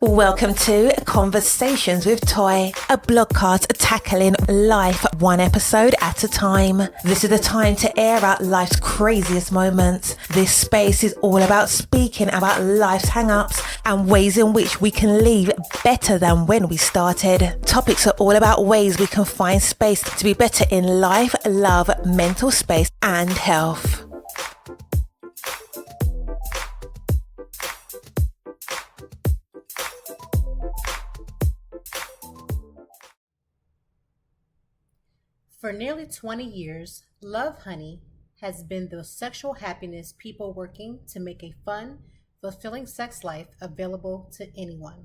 Welcome to Conversations with Toy, a blogcast tackling life one episode at a time. This is the time to air out life's craziest moments. This space is all about speaking about life's hang-ups and ways in which we can leave better than when we started. Topics are all about ways we can find space to be better in life, love, mental space, and health. For nearly 20 years, Love Honey has been the sexual happiness people working to make a fun, fulfilling sex life available to anyone.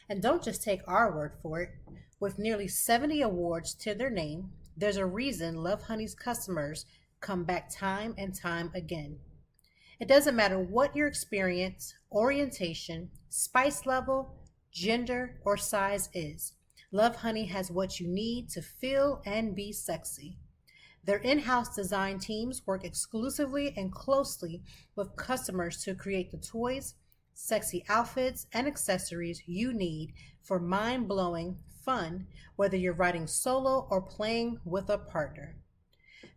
And don't just take our word for it. With nearly 70 awards to their name, there's a reason Love Honey's customers come back time and time again. It doesn't matter what your experience, orientation, spice level, gender, or size is. Love Honey has what you need to feel and be sexy. Their in-house design teams work exclusively and closely with customers to create the toys, sexy outfits, and accessories you need for mind-blowing fun, whether you're riding solo or playing with a partner.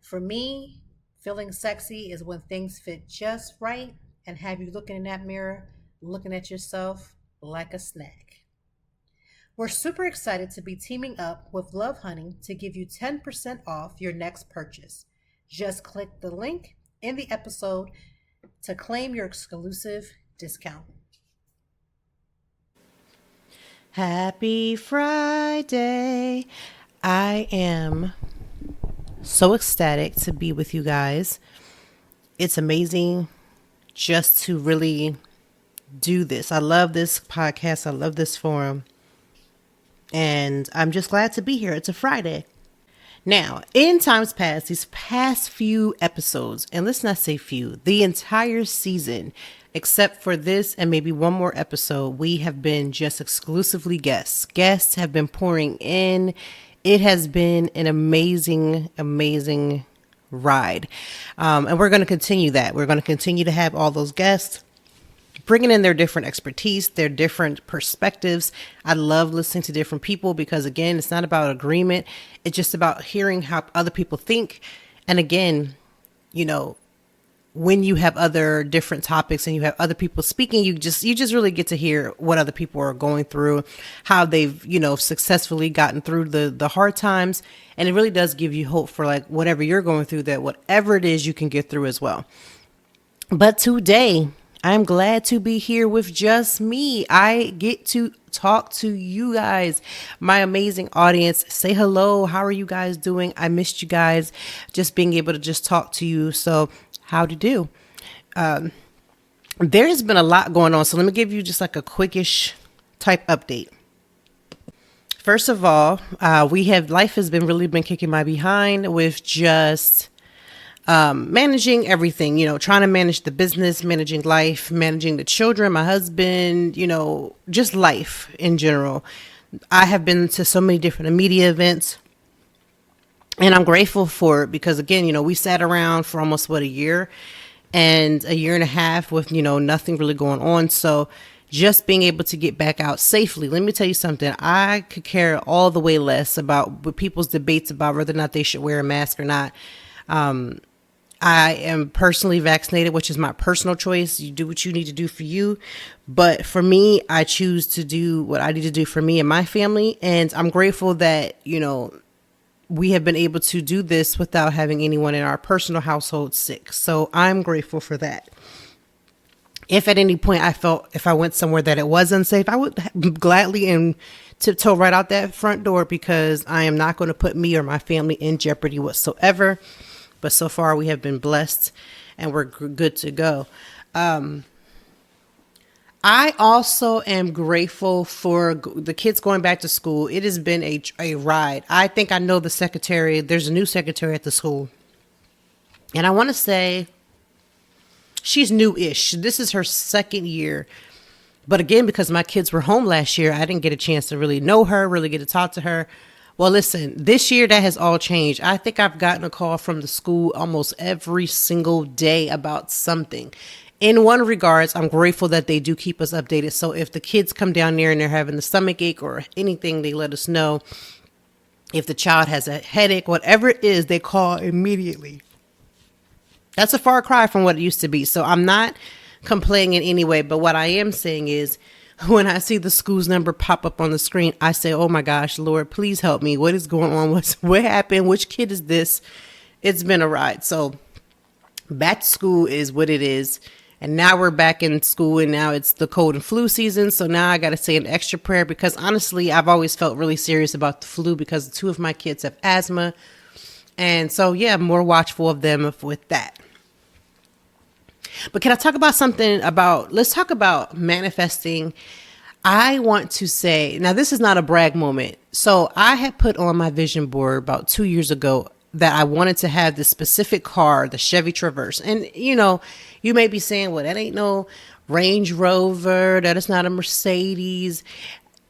For me, feeling sexy is when things fit just right and have you looking in that mirror, looking at yourself like a snack. We're super excited to be teaming up with Love Honey to give you 10% off your next purchase. Just click the link in the episode to claim your exclusive discount. Happy Friday. I am so ecstatic to be with you guys. It's amazing just to really do this. I love this podcast. I love this forum. And I'm just glad to be here. It's a Friday. Now, in times past, these past few episodes, and let's not say few, the entire season, except for this and maybe one more episode, we have been just exclusively guests. Guests have been pouring in. It has been an amazing, amazing ride. And we're going to continue that. We're going to continue to have all those guests bringing in their different expertise, their different perspectives. I love listening to different people because, again, it's not about agreement. It's just about hearing how other people think. And again, you know, when you have other different topics and you have other people speaking, you just really get to hear what other people are going through, how they've, successfully gotten through the hard times. And it really does give you hope for like whatever you're going through, that whatever it is, you can get through as well. But today, I'm glad to be here with just me. I get to talk to you guys, my amazing audience. Say hello. How are you guys doing? I missed you guys. Just being able to just talk to you. So how to do? There's been a lot going on. So let me give you just like a quickish type update. First of all, life has been really been kicking my behind with just managing everything, trying to manage the business, managing life, managing the children, my husband, just life in general. I have been to so many different media events and I'm grateful for it because, again, we sat around for almost a year and a year and a half with, nothing really going on. So just being able to get back out safely. Let me tell you something. I could care all the way less about people's debates about whether or not they should wear a mask or not. I am personally vaccinated, which is my personal choice. You do what you need to do for you. But for me, I choose to do what I need to do for me and my family. And I'm grateful that, we have been able to do this without having anyone in our personal household sick. So I'm grateful for that. If at any point I felt if I went somewhere that it was unsafe, I would gladly and tiptoe right out that front door because I am not going to put me or my family in jeopardy whatsoever. But so far we have been blessed and we're good to go. I also am grateful for the kids going back to school. It has been a ride. I think I know the secretary. There's a new secretary at the school. And I want to say she's new-ish. This is her second year. But again, because my kids were home last year, I didn't get a chance to really know her, really get to talk to her. Well, listen, this year that has all changed. I think I've gotten a call from the school almost every single day about something. in one regards, I'm grateful that they do keep us updated. So if the kids come down there and they're having the stomach ache or anything, they let us know. If the child has a headache, whatever it is, they call immediately. That's a far cry from what it used to be. So I'm not complaining in any way. But what I am saying is, when I see the school's number pop up on the screen, I say, oh my gosh, Lord, please help me. What is going on? What happened? Which kid is this? It's been a ride. So back to school is what it is. And now we're back in school, and now it's the cold and flu season. So now I got to say an extra prayer, because honestly, I've always felt really serious about the flu because 2 of my kids have asthma. And so, yeah, I'm more watchful of them with that. But can I talk about let's talk about manifesting. I want to say, now this is not a brag moment. So I had put on my vision board about 2 years ago that I wanted to have this specific car, the Chevy Traverse. And, you may be saying, well, that ain't no Range Rover, that is not a Mercedes.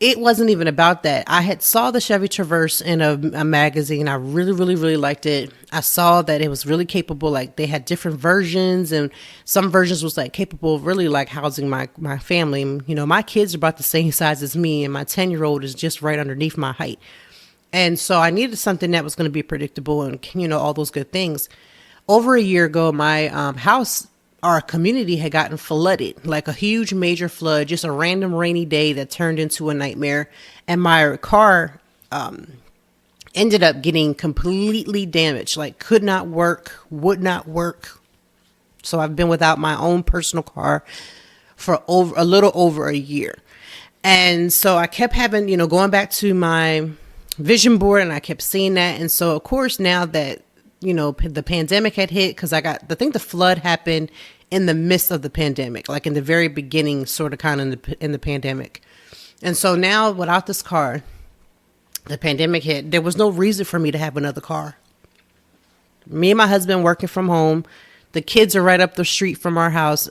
It wasn't even about that. I had saw the Chevy Traverse in a magazine. I really, really, really liked it. I saw that it was really capable. Like, they had different versions, and some versions was like capable of really like housing my family. My kids are about the same size as me, and my 10-year-old is just right underneath my height. And so I needed something that was going to be predictable and, all those good things. Over a year ago, my our community had gotten flooded, like a huge major flood, just a random rainy day that turned into a nightmare. And my car ended up getting completely damaged, like could not work, would not work. So I've been without my own personal car for a little over a year. And so I kept having, going back to my vision board, and I kept seeing that. And so, of course, now that the pandemic had hit, because I think the flood happened in the midst of the pandemic, like in the very beginning, sort of kind of in the pandemic. And so now without this car, the pandemic hit, there was no reason for me to have another car. Me and my husband working from home. The kids are right up the street from our house,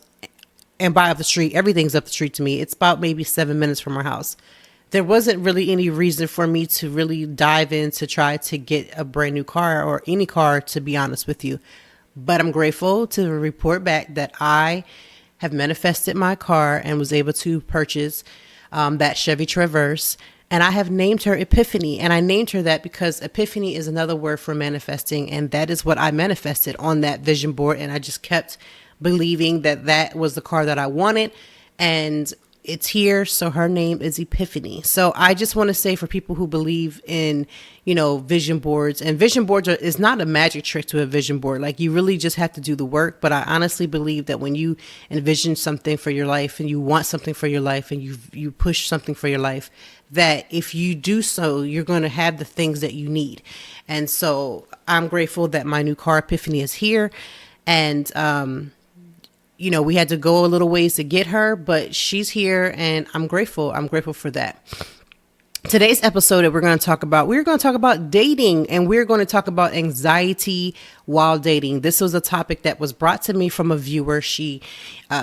and by up the street, everything's up the street to me. It's about maybe 7 minutes from our house. There wasn't really any reason for me to really dive in to try to get a brand new car, or any car, to be honest with you. But I'm grateful to report back that I have manifested my car and was able to purchase that Chevy Traverse. And I have named her Epiphany. And I named her that because Epiphany is another word for manifesting. And that is what I manifested on that vision board. And I just kept believing that that was the car that I wanted. And it's here. So her name is Epiphany. So I just want to say, for people who believe in, vision boards, and vision boards is not a magic trick to a vision board. Like, you really just have to do the work. But I honestly believe that when you envision something for your life, and you want something for your life, and you push something for your life, that if you do so, you're going to have the things that you need. And so I'm grateful that my new car Epiphany is here. And, we had to go a little ways to get her, but she's here, and I'm grateful. I'm grateful for that. Today's episode that we're going to talk about dating, and we're going to talk about anxiety while dating. This was a topic that was brought to me from a viewer. She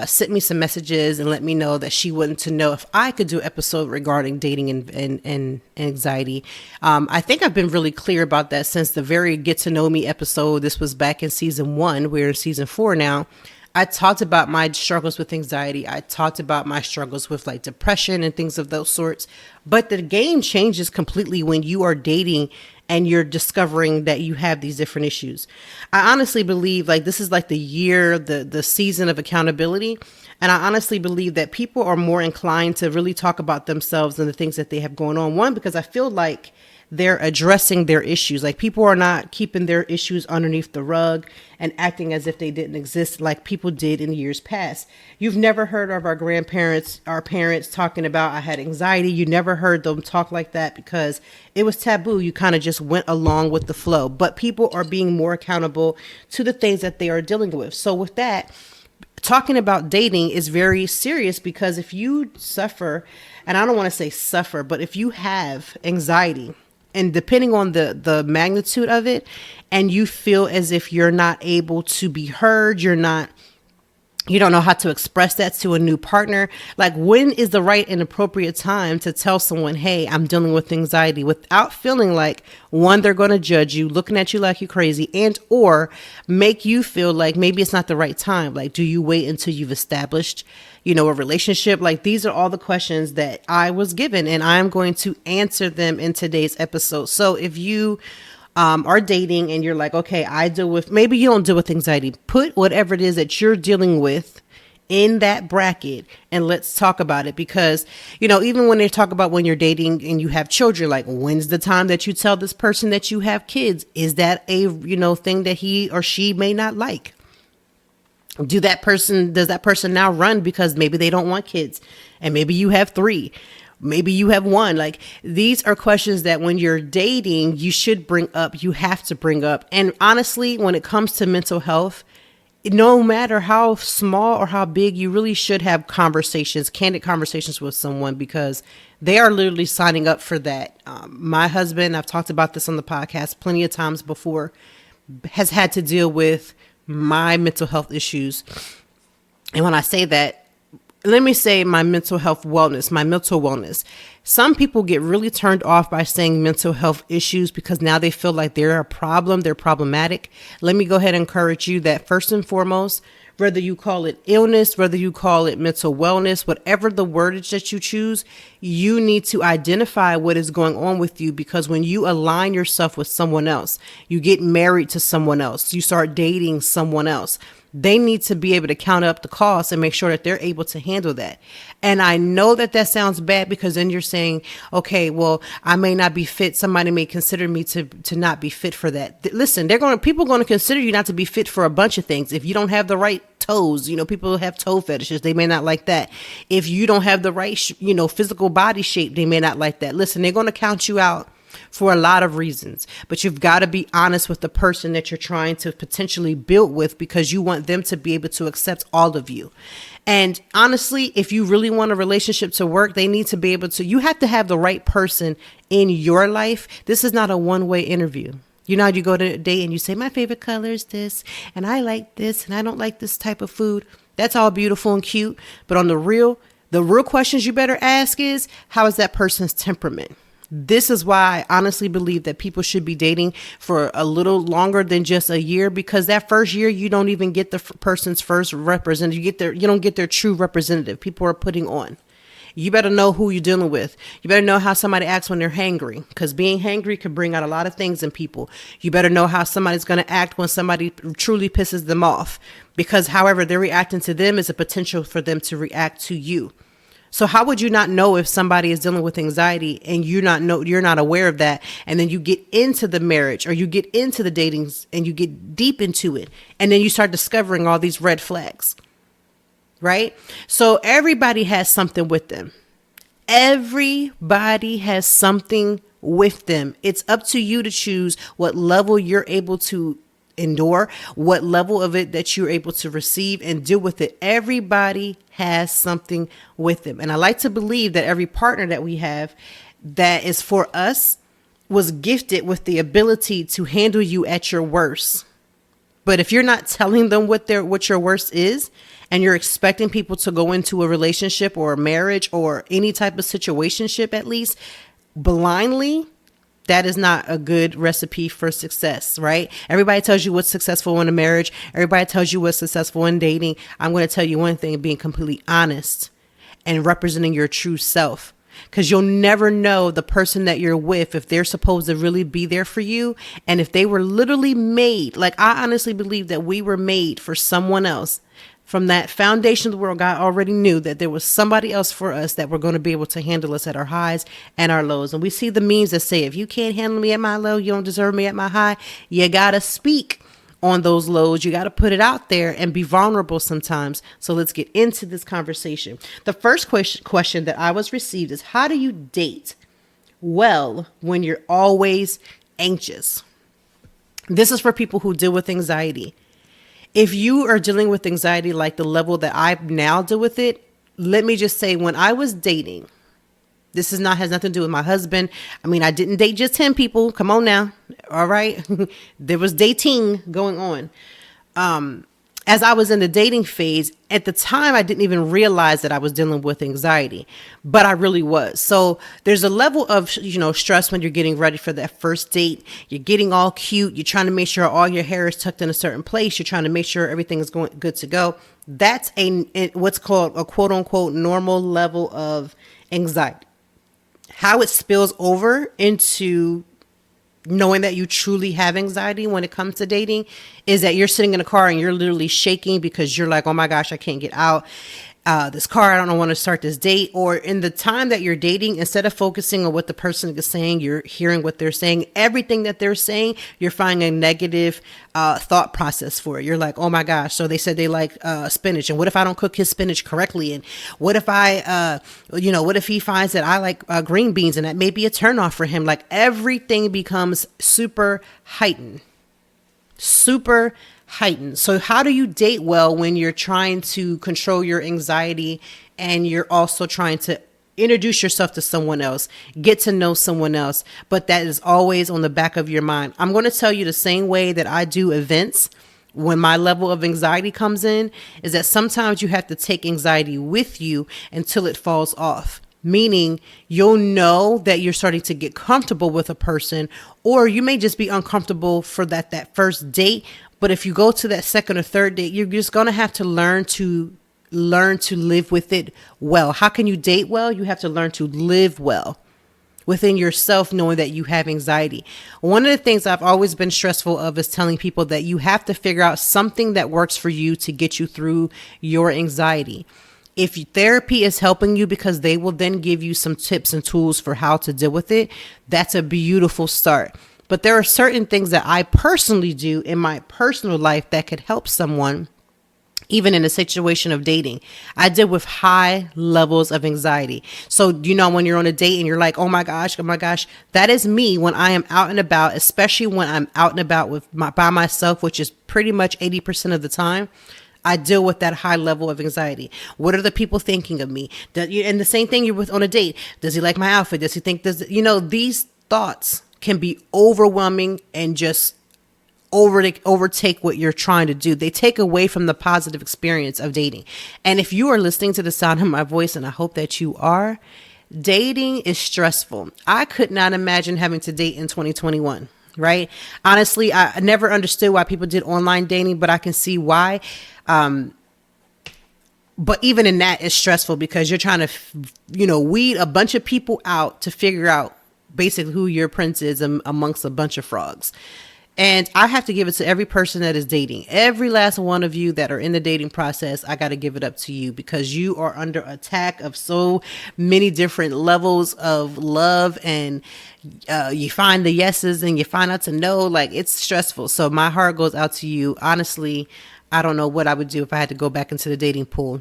sent me some messages and let me know that she wanted to know if I could do an episode regarding dating and anxiety. I think I've been really clear about that since the very Get to Know Me episode. This was back in season 1. We're in season 4 now. I talked about my struggles with anxiety. I talked about my struggles with like depression and things of those sorts. But the game changes completely when you are dating and you're discovering that you have these different issues. I honestly believe like this is like the year, the season of accountability. And I honestly believe that people are more inclined to really talk about themselves and the things that they have going on. One, because I feel like they're addressing their issues. Like, people are not keeping their issues underneath the rug and acting as if they didn't exist like people did in years past. You've never heard of our grandparents, our parents talking about, I had anxiety. You never heard them talk like that because it was taboo. You kind of just went along with the flow. But people are being more accountable to the things that they are dealing with. So with that, talking about dating is very serious, because if you suffer, and I don't want to say suffer, but if you have anxiety, and depending on the magnitude of it, and you feel as if you're not able to be heard, you're not You don't know how to express that to a new partner. Like, when is the right and appropriate time to tell someone, hey, I'm dealing with anxiety, without feeling like, one, they're going to judge you, looking at you like you're crazy, and or make you feel like maybe it's not the right time. Like, do you wait until you've established, a relationship? Like, these are all the questions that I was given, and I'm going to answer them in today's episode. So if you are dating and you're like, okay, maybe you don't deal with anxiety. Put whatever it is that you're dealing with in that bracket and let's talk about it. Because, even when they talk about when you're dating and you have children, like, when's the time that you tell this person that you have kids? Is that a, thing that he or she may not like? Does that person now run because maybe they don't want kids and maybe you have 3? Maybe you have 1. Like, these are questions that when you're dating, you should bring up. You have to bring up. And honestly, when it comes to mental health, no matter how small or how big, you really should have candid conversations with someone, because they are literally signing up for that. My husband, I've talked about this on the podcast plenty of times before, has had to deal with my mental health issues. And when I say that, let me say my mental wellness. Some people get really turned off by saying mental health issues because now they feel like they're a problem, they're problematic. Let me go ahead and encourage you that first and foremost, whether you call it illness, whether you call it mental wellness, whatever the wordage that you choose, you need to identify what is going on with you, because when you align yourself with someone else, you get married to someone else, you start dating someone else, they need to be able to count up the costs and make sure that they're able to handle that. And I know that sounds bad, because then you're saying, okay, well, I may not be fit. Somebody may consider me to not be fit for that. Listen, people are going to consider you not to be fit for a bunch of things. If you don't have the right toes, people have toe fetishes, they may not like that. If you don't have the right, physical body shape, they may not like that. Listen, they're going to count you out for a lot of reasons, but you've got to be honest with the person that you're trying to potentially build with, because you want them to be able to accept all of you. And honestly, if you really want a relationship to work, they need to be able to, you have to have the right person in your life. This is not a one-way interview. How you go to a date and you say, my favorite color is this, and I like this, and I don't like this type of food. That's all beautiful and cute. But on the real questions you better ask is, how is that person's temperament? This is why I honestly believe that people should be dating for a little longer than just a year, because that first year, you don't even get the person's first representative. You don't get their true representative. People are putting on. You better know who you're dealing with. You better know how somebody acts when they're hangry, because being hangry can bring out a lot of things in people. You better know how somebody's going to act when somebody truly pisses them off, because however they're reacting to them is a potential for them to react to you. So how would you not know if somebody is dealing with anxiety and you're not aware of that? And then you get into the marriage or you get into the datings and you get deep into it. And then you start discovering all these red flags, right? So everybody has something with them. Everybody has something with them. It's up to you to choose what level you're able to endure, what level of it that you're able to receive and deal with it. Everybody has something with them. And I like to believe that every partner that we have that is for us was gifted with the ability to handle you at your worst. But if you're not telling them what your worst is, and you're expecting people to go into a relationship or a marriage or any type of situationship, at least blindly, that is not a good recipe for success, right? Everybody tells you what's successful in a marriage. Everybody tells you what's successful in dating. I'm going to tell you one thing, being completely honest and representing your true self. Because you'll never know the person that you're with, if they're supposed to really be there for you. And if they were literally made, like I honestly believe that we were made for someone else. From that foundation of the world, God already knew that there was somebody else for us that were going to be able to handle us at our highs and our lows. And we see the memes that say, if you can't handle me at my low, you don't deserve me at my high. You got to speak on those lows. You got to put it out there and be vulnerable sometimes. So let's get into this conversation. The first question that I was received is, how do you date well when you're always anxious? This is for people who deal with anxiety. If you are dealing with anxiety like the level that I now deal with it, let me just say, when I was dating, this has nothing to do with my husband. I mean, I didn't date just him, people. Come on now. All right. There was dating going on. as I was in the dating phase, at the time, I didn't even realize that I was dealing with anxiety, but I really was. So there's a level of, stress when you're getting ready for that first date. You're getting all cute. You're trying to make sure all your hair is tucked in a certain place. You're trying to make sure everything is going good to go. That's what's called a quote unquote normal level of anxiety. How it spills over into knowing that you truly have anxiety when it comes to dating is that you're sitting in a car and you're literally shaking because you're like, oh my gosh, I can't get out this car. I don't want to start this date. Or in the time that you're dating, instead of focusing on what the person is saying, you're hearing what they're saying. Everything that they're saying, you're finding a negative thought process for it. You're like, oh my gosh. So they said they like spinach. And what if I don't cook his spinach correctly? And what if what if he finds that I like green beans and that may be a turnoff for him? Like everything becomes super heightened. So how do you date well when you're trying to control your anxiety and you're also trying to introduce yourself to someone else, get to know someone else, but that is always on the back of your mind? I'm going to tell you the same way that I do events when my level of anxiety comes in is that sometimes you have to take anxiety with you until it falls off. Meaning you'll know that you're starting to get comfortable with a person, or you may just be uncomfortable for that first date. But if you go to that second or third date, you're just going to have to learn to live with it well. How can you date well? You have to learn to live well within yourself, knowing that you have anxiety. One of the things I've always been stressful of is telling people that you have to figure out something that works for you to get you through your anxiety. If therapy is helping you because they will then give you some tips and tools for how to deal with it, that's a beautiful start. But there are certain things that I personally do in my personal life that could help someone, even in a situation of dating. I deal with high levels of anxiety. So, when you're on a date and you're like, oh my gosh, that is me when I am out and about, especially when I'm out and about by myself, which is pretty much 80% of the time. I deal with that high level of anxiety. What are the people thinking of me? And the same thing you're with on a date. Does he like my outfit? Does he think these thoughts can be overwhelming and just overtake what you're trying to do. They take away from the positive experience of dating. And if you are listening to the sound of my voice, and I hope that you are, dating is stressful. I could not imagine having to date in 2021. Right? Honestly, I never understood why people did online dating, but I can see why. But even in that, it's stressful because you're trying to, weed a bunch of people out to figure out basically who your prince is amongst a bunch of frogs. And I have to give it to every person that is dating. Every last one of you that are in the dating process, I got to give it up to you because you are under attack of so many different levels of love, and you find the yeses and you find out to no, like it's stressful. So my heart goes out to you. Honestly, I don't know what I would do if I had to go back into the dating pool.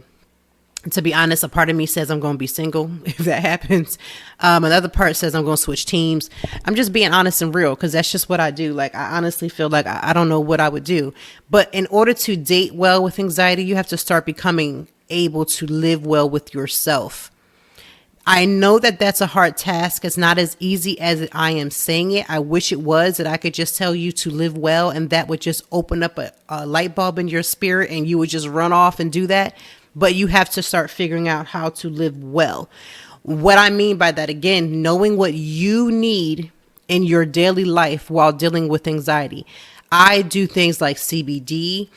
To be honest, a part of me says I'm going to be single if that happens. Another part says I'm going to switch teams. I'm just being honest and real because that's just what I do. Like, I honestly feel like I don't know what I would do. But in order to date well with anxiety, you have to start becoming able to live well with yourself. I know that that's a hard task. It's not as easy as I am saying it. I wish it was, that I could just tell you to live well and that would just open up a light bulb in your spirit and you would just run off and do that. But you have to start figuring out how to live well. What I mean by that, again, knowing what you need in your daily life while dealing with anxiety. I do things like CBD.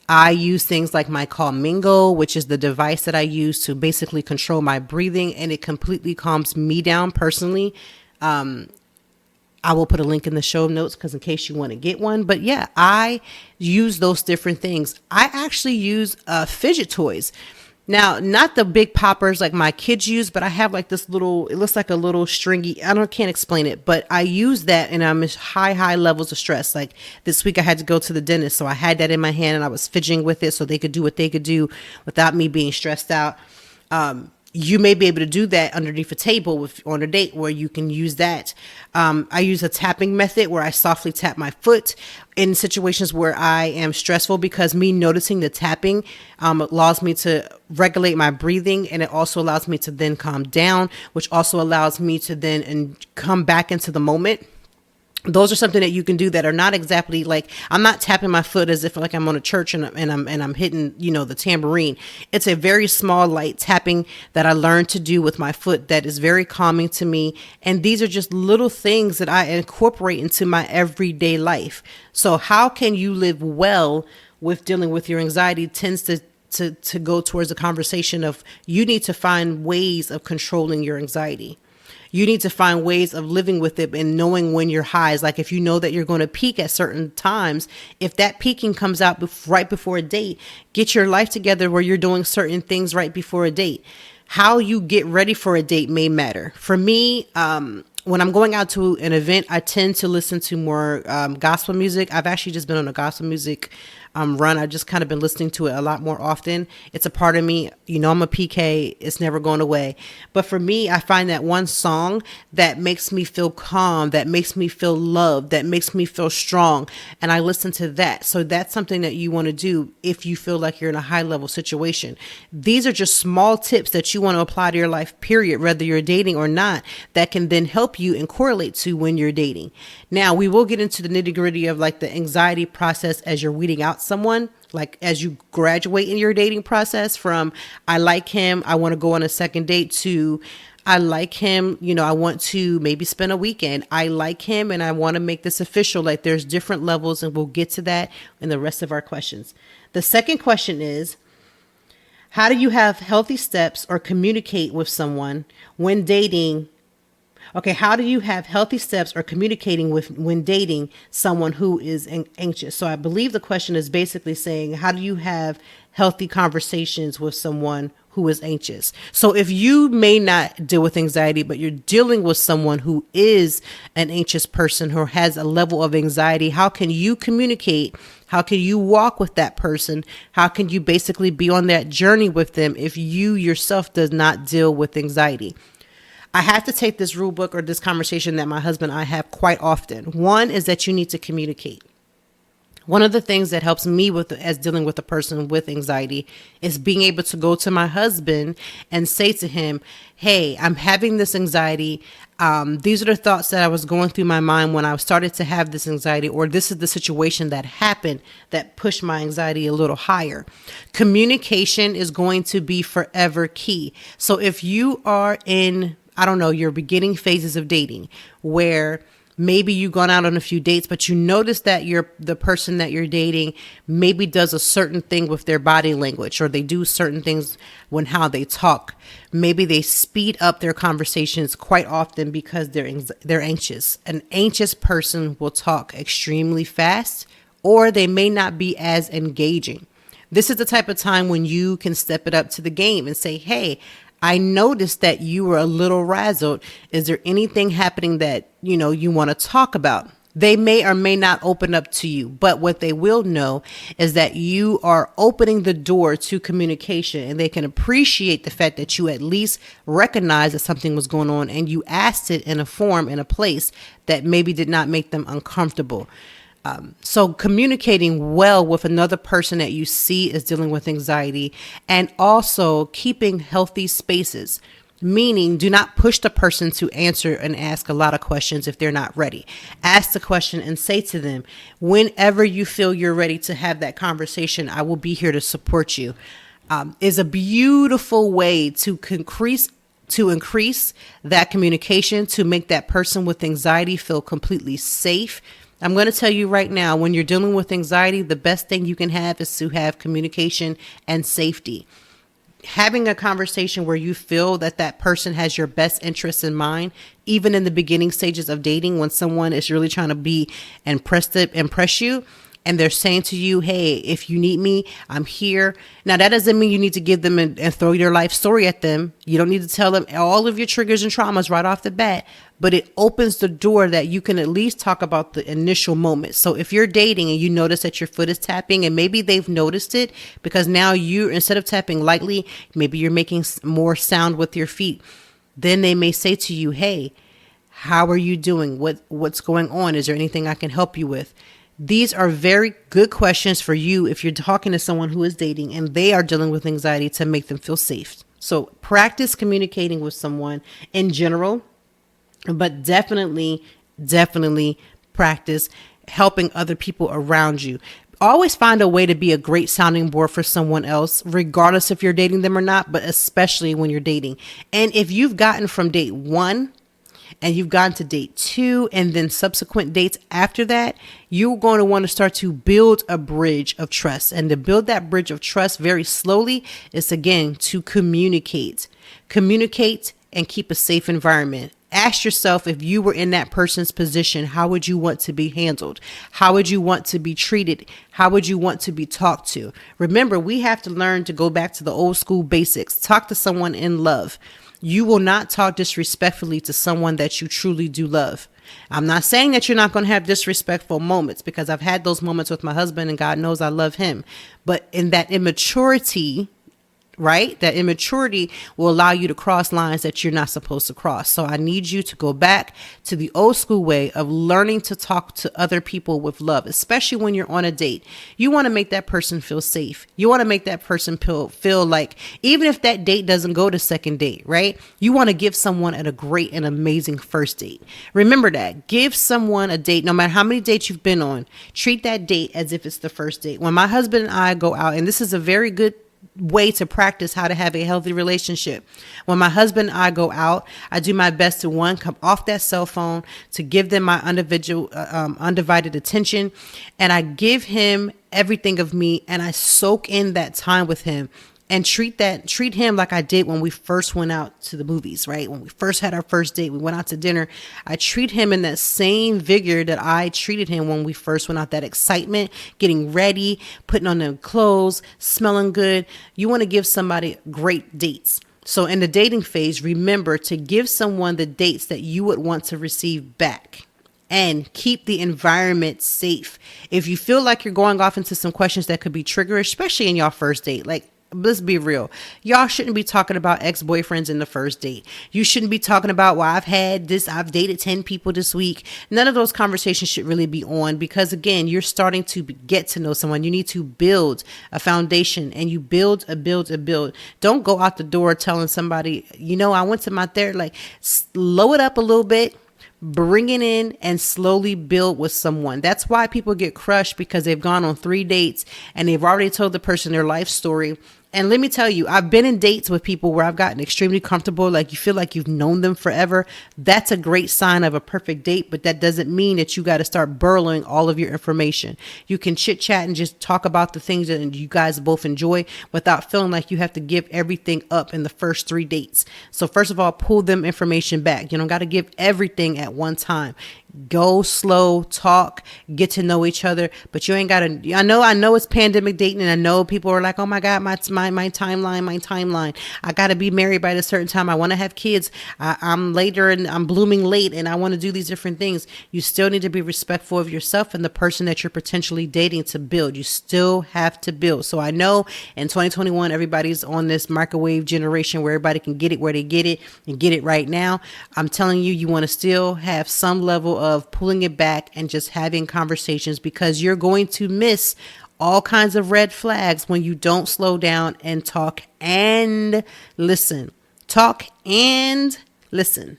I use things like my Calmingo, which is the device that I use to basically control my breathing, and it completely calms me down personally. I will put a link in the show notes because in case you want to get one. But yeah, I use those different things. I actually use fidget toys. Now, not the big poppers like my kids use, but I have like this little, it looks like a little stringy, can't explain it, but I use that and I'm at high levels of stress. Like this week I had to go to the dentist. So I had that in my hand and I was fidgeting with it so they could do what they could do without me being stressed out. You may be able to do that underneath a table on a date where you can use that. I use a tapping method where I softly tap my foot in situations where I am stressful, because me noticing the tapping allows me to regulate my breathing, and it also allows me to then calm down, which also allows me to then come back into the moment. Those are something that you can do that are not exactly like, I'm not tapping my foot as if like I'm on a church and I'm hitting, the tambourine. It's a very small light tapping that I learned to do with my foot that is very calming to me. And these are just little things that I incorporate into my everyday life. So how can you live well with dealing with your anxiety tends to go towards a conversation of, you need to find ways of controlling your anxiety. You need to find ways of living with it and knowing when your highs, like if you know that you're going to peak at certain times, if that peaking comes out right before a date, get your life together where you're doing certain things right before a date. How you get ready for a date may matter. For me, when I'm going out to an event, I tend to listen to more gospel music. I've actually just been on a gospel music run. I've just kind of been listening to it a lot more often. It's a part of me. I'm a PK. It's never going away. But for me, I find that one song that makes me feel calm, that makes me feel loved, that makes me feel strong. And I listen to that. So that's something that you want to do if you feel like you're in a high level situation. These are just small tips that you want to apply to your life, period, whether you're dating or not, that can then help you and correlate to when you're dating. Now, we will get into the nitty gritty of like the anxiety process as you're weeding out someone, like as you graduate in your dating process from, I like him, I want to go on a second date, to I like him, I want to maybe spend a weekend. I like him and I want to make this official. Like there's different levels, and we'll get to that in the rest of our questions. The second question is, how do you have healthy steps or communicate with someone when dating? Okay, how do you have healthy steps or communicating with when dating someone who is anxious? So I believe the question is basically saying, how do you have healthy conversations with someone who is anxious? So if you may not deal with anxiety, but you're dealing with someone who is an anxious person who has a level of anxiety, how can you communicate? How can you walk with that person? How can you basically be on that journey with them if you yourself does not deal with anxiety? I have to take this rule book or this conversation that my husband and I have quite often. One is that you need to communicate. One of the things that helps me as dealing with a person with anxiety is being able to go to my husband and say to him, hey, I'm having this anxiety. These are the thoughts that I was going through my mind when I started to have this anxiety, or this is the situation that happened that pushed my anxiety a little higher. Communication is going to be forever key. So if you are in, your beginning phases of dating where maybe you've gone out on a few dates, but you notice that the person that you're dating maybe does a certain thing with their body language, or they do certain things when how they talk. Maybe they speed up their conversations quite often because they're anxious. An anxious person will talk extremely fast, or they may not be as engaging. This is the type of time when you can step it up to the game and say, hey, I noticed that you were a little razzled. Is there anything happening that, you want to talk about? They may or may not open up to you, but what they will know is that you are opening the door to communication, and they can appreciate the fact that you at least recognize that something was going on and you asked it in a form, in a place that maybe did not make them uncomfortable. So communicating well with another person that you see is dealing with anxiety, and also keeping healthy spaces, meaning do not push the person to answer and ask a lot of questions if they're not ready. Ask the question and say to them, whenever you feel you're ready to have that conversation, I will be here to support you. Is a beautiful way to increase that communication, to make that person with anxiety feel completely safe. I'm going to tell you right now, when you're dealing with anxiety, the best thing you can have is to have communication and safety. Having a conversation where you feel that that person has your best interests in mind, even in the beginning stages of dating, when someone is really trying to impress you, and they're saying to you, hey, if you need me, I'm here. Now, that doesn't mean you need to give them and throw your life story at them. You don't need to tell them all of your triggers and traumas right off the bat, but it opens the door that you can at least talk about the initial moment. So if you're dating and you notice that your foot is tapping, and maybe they've noticed it because now you, instead of tapping lightly, maybe you're making more sound with your feet. Then they may say to you, hey, how are you doing? What's going on? Is there anything I can help you with? These are very good questions for you if you're talking to someone who is dating and they are dealing with anxiety, to make them feel safe. So practice communicating with someone in general, but definitely practice helping other people around you. Always find a way to be a great sounding board for someone else, regardless if you're dating them or not, but especially when you're dating. And if you've gotten from date 1 and you've gotten to date 2 and then subsequent dates after that, you're going to want to start to build a bridge of trust. And to build that bridge of trust very slowly is, again, to communicate. Communicate and keep a safe environment. Ask yourself, if you were in that person's position, how would you want to be handled? How would you want to be treated? How would you want to be talked to? Remember, we have to learn to go back to the old school basics. Talk to someone in love. You will not talk disrespectfully to someone that you truly do love. I'm not saying that you're not going to have disrespectful moments, because I've had those moments with my husband and God knows I love him. But in that immaturity, right? That immaturity will allow you to cross lines that you're not supposed to cross. So I need you to go back to the old school way of learning to talk to other people with love, especially when you're on a date. You want to make that person feel safe. You want to make that person feel like, even if that date doesn't go to second date, right? You want to give someone a great and amazing first date. Remember that. Give someone a date, no matter how many dates you've been on. Treat that date as if it's the first date. When my husband and I go out, and this is a very good way to practice how to have a healthy relationship. When my husband and I go out, I do my best to, one, come off that cell phone, to give them my undivided attention. And I give him everything of me, and I soak in that time with him. And treat him like I did when we first went out to the movies, right? When we first had our first date, we went out to dinner. I treat him in that same vigor that I treated him when we first went out, that excitement, getting ready, putting on their clothes, smelling good. You want to give somebody great dates. So in the dating phase, remember to give someone the dates that you would want to receive back. And keep the environment safe. If you feel like you're going off into some questions that could be triggerish, especially in your first date, like, let's be real. Y'all shouldn't be talking about ex-boyfriends in the first date. You shouldn't be talking about, well, I've dated 10 people this week. None of those conversations should really be on, because again, you're starting to get to know someone. You need to build a foundation, and you build. Don't go out the door telling somebody, I went to my therapist. Like, slow it up a little bit. Bring it in and slowly build with someone. That's why people get crushed, because they've gone on 3 dates and they've already told the person their life story. And let me tell you, I've been in dates with people where I've gotten extremely comfortable, like you feel like you've known them forever. That's a great sign of a perfect date, but that doesn't mean that you got to start burrowing all of your information. You can chit chat and just talk about the things that you guys both enjoy without feeling like you have to give everything up in the first 3 dates. So first of all, pull them information back. You don't got to give everything at one time. Go slow, talk, get to know each other, but you ain't got to, I know it's pandemic dating, and I know people are like, oh my God, my timeline. I got to be married by a certain time. I want to have kids. I'm later and I'm blooming late, and I want to do these different things. You still need to be respectful of yourself and the person that you're potentially dating to build. You still have to build. So I know in 2021, everybody's on this microwave generation where everybody can get it where they get it and get it right now. I'm telling you, you want to still have some level of pulling it back and just having conversations, because you're going to miss all kinds of red flags when you don't slow down and talk and listen. Talk and listen.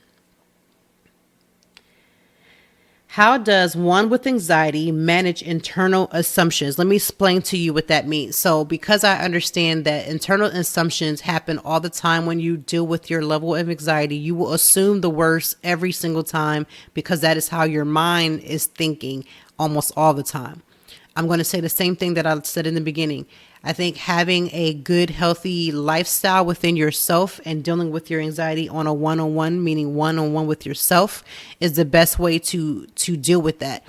How does one with anxiety manage internal assumptions? Let me explain to you what that means. So because I understand that internal assumptions happen all the time when you deal with your level of anxiety, you will assume the worst every single time, because that is how your mind is thinking almost all the time. I'm going to say the same thing that I said in the beginning. I think having a good, healthy lifestyle within yourself and dealing with your anxiety on a one-on-one, meaning one-on-one with yourself, is the best way to deal with that.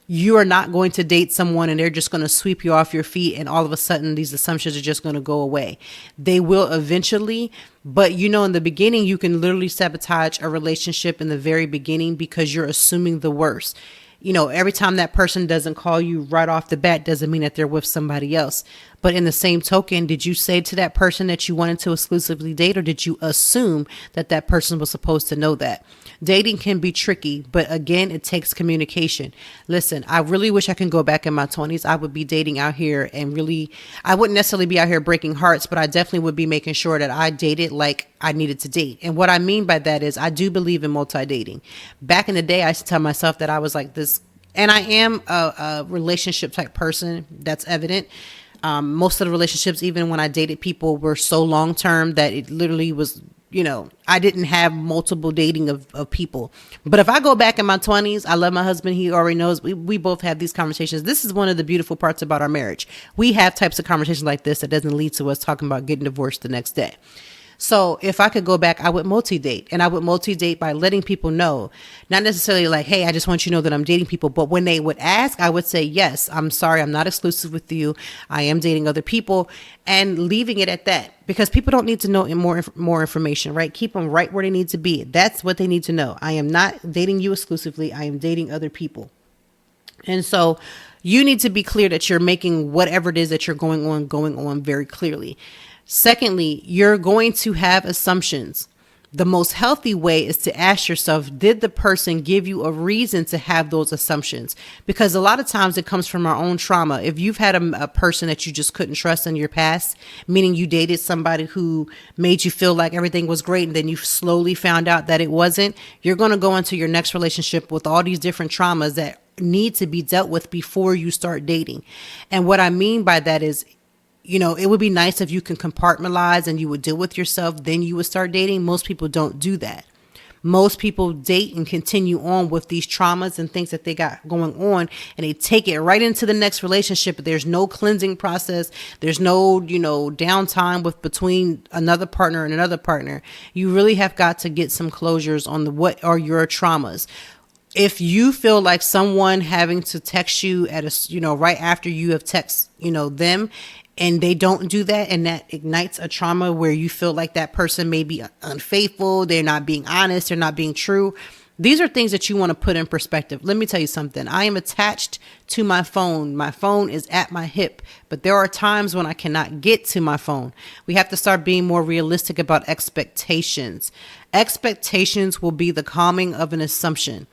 You are not going to date someone and they're just going to sweep you off your feet and all of a sudden these assumptions are just going to go away. They will eventually, but in the beginning, you can literally sabotage a relationship in the very beginning because you're assuming the worst. Every time that person doesn't call you right off the bat doesn't mean that they're with somebody else. But in the same token, did you say to that person that you wanted to exclusively date, or did you assume that that person was supposed to know that? Dating can be tricky, but again, it takes communication. Listen, I really wish I can go back in my 20s. I would be dating out here and really, I wouldn't necessarily be out here breaking hearts, but I definitely would be making sure that I dated like I needed to date. And what I mean by that is I do believe in multi-dating. Back in the day, I used to tell myself that I was like this And I am a relationship type person. That's evident. Most of the relationships, even when I dated people, were so long term that it literally was, I didn't have multiple dating of people. But if I go back in my 20s, I love my husband. He already knows. We both have these conversations. This is one of the beautiful parts about our marriage. We have types of conversations like this that doesn't lead to us talking about getting divorced the next day. So if I could go back, I would multi-date, and I would multi-date by letting people know, not necessarily like, hey, I just want you to know that I'm dating people. But when they would ask, I would say, yes, I'm sorry, I'm not exclusive with you. I am dating other people, and leaving it at that, because people don't need to know more information, right? Keep them right where they need to be. That's what they need to know. I am not dating you exclusively. I am dating other people. And so you need to be clear that you're making whatever it is that you're going on very clearly. Secondly, you're going to have assumptions. The most healthy way is to ask yourself, did the person give you a reason to have those assumptions? Because a lot of times it comes from our own trauma. If you've had a person that you just couldn't trust in your past, meaning you dated somebody who made you feel like everything was great and then you slowly found out that it wasn't, you're going to go into your next relationship with all these different traumas that need to be dealt with before you start dating. And what I mean by that is, it would be nice if you can compartmentalize and you would deal with yourself, then you would start dating. Most people don't do that. Most people date and continue on with these traumas and things that they got going on, and they take it right into the next relationship. There's no cleansing process. There's no, downtime between another partner and another partner. You really have got to get some closures on what are your traumas. If you feel like someone having to text you at right after you have text, them, and they don't do that, and that ignites a trauma where you feel like that person may be unfaithful, they're not being honest, they're not being true. These are things that you want to put in perspective. Let me tell you something. I am attached to my phone. My phone is at my hip, but there are times when I cannot get to my phone. We have to start being more realistic about expectations. Expectations will be the calming of an assumption.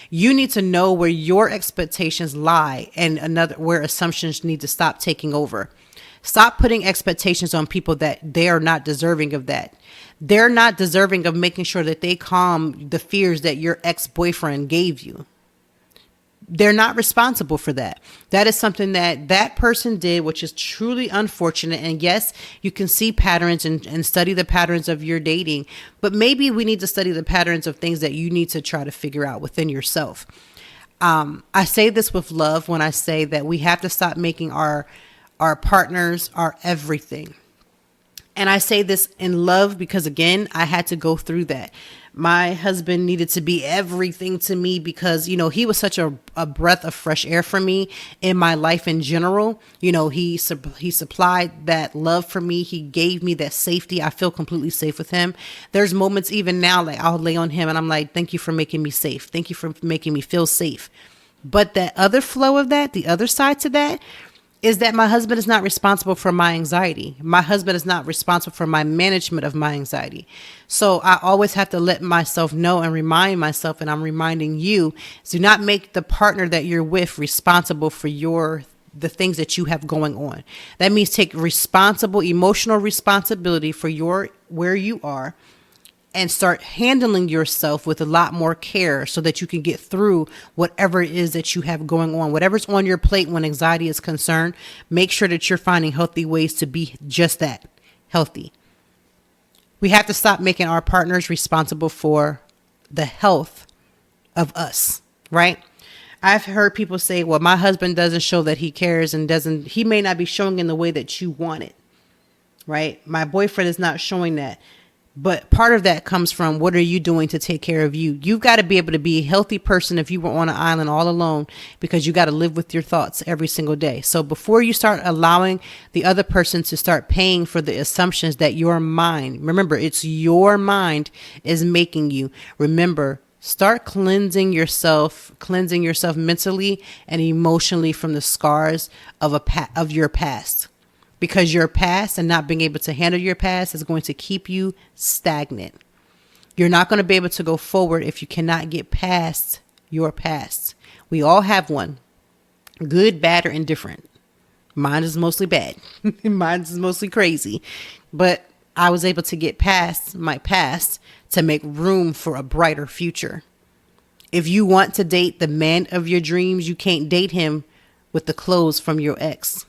You need to know where your expectations lie and where assumptions need to stop taking over. Stop putting expectations on people that they are not deserving of that. They're not deserving of making sure that they calm the fears that your ex-boyfriend gave you. They're not responsible for that. That is something that person did, which is truly unfortunate. And yes, you can see patterns and study the patterns of your dating, but maybe we need to study the patterns of things that you need to try to figure out within yourself. I say this with love when I say that we have to stop making our partners are everything. And I say this in love because, again, I had to go through that. My husband needed to be everything to me because, he was such a breath of fresh air for me in my life in general. He supplied that love for me. He gave me that safety. I feel completely safe with him. There's moments even now, like I'll lay on him and I'm like, thank you for making me safe. Thank you for making me feel safe. But that other flow of that, the other side to that, is that my husband is not responsible for my anxiety. My husband is not responsible for my management of my anxiety. So I always have to let myself know and remind myself, and I'm reminding you, do not make the partner that you're with responsible for the things that you have going on. That means take emotional responsibility for where you are, and start handling yourself with a lot more care so that you can get through whatever it is that you have going on. Whatever's on your plate when anxiety is concerned, make sure that you're finding healthy ways to be just that, healthy. We have to stop making our partners responsible for the health of us, right? I've heard people say, well, my husband doesn't show that he cares and he may not be showing in the way that you want it, right? My boyfriend is not showing that. But part of that comes from, what are you doing to take care of you? You've got to be able to be a healthy person if you were on an island all alone, because you got to live with your thoughts every single day. So before you start allowing the other person to start paying for the assumptions that your mind, remember, it's your mind is making you. Remember, start cleansing yourself mentally and emotionally from the scars of your past. Because your past and not being able to handle your past is going to keep you stagnant. You're not going to be able to go forward if you cannot get past your past. We all have one. Good, bad, or indifferent. Mine is mostly bad. Mine is mostly crazy. But I was able to get past my past to make room for a brighter future. If you want to date the man of your dreams, you can't date him with the clothes from your ex.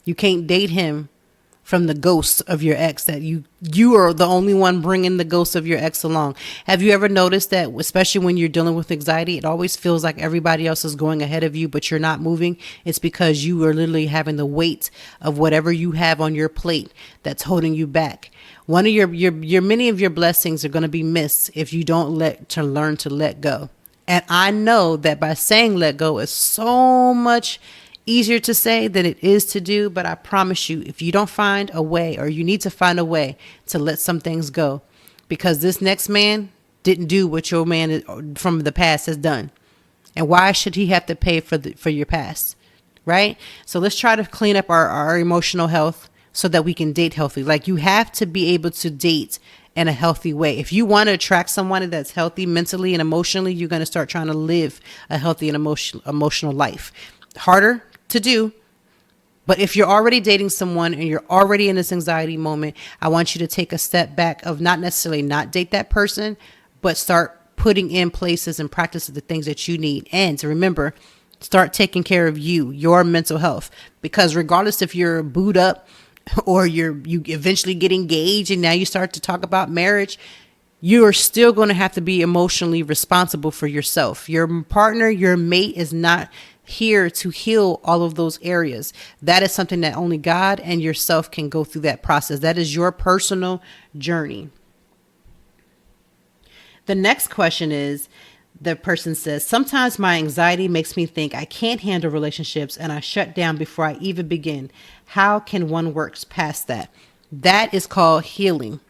You can't date him from the ghosts of your ex, that you are the only one bringing the ghosts of your ex along. Have you ever noticed that, especially when you're dealing with anxiety, it always feels like everybody else is going ahead of you, but you're not moving? It's because you are literally having the weight of whatever you have on your plate that's holding you back. One of your many of your blessings are going to be missed if you don't learn to let go. And I know that by saying let go is so much easier to say than it is to do, but I promise you, if you don't find a way, or you need to find a way to let some things go, because this next man didn't do what your man from the past has done. And why should he have to pay for your past? Right? So let's try to clean up our emotional health so that we can date healthy. Like, you have to be able to date in a healthy way. If you want to attract someone that's healthy mentally and emotionally, you're going to start trying to live a healthy and emotional life. Harder to do, but if you're already dating someone and you're already in this anxiety moment, I want you to take a step back of not necessarily not date that person, but start putting in places and practices the things that you need. And to remember, start taking care of your mental health, because regardless if you're booed up or you eventually get engaged and now you start to talk about marriage, you are still going to have to be emotionally responsible for yourself. Your partner, your mate is not here to heal all of those areas. That is something that only God and yourself can go through that process. That is your personal journey. The next question is, the person says, sometimes my anxiety makes me think I can't handle relationships and I shut down before I even begin. How can one work past that? That is called healing.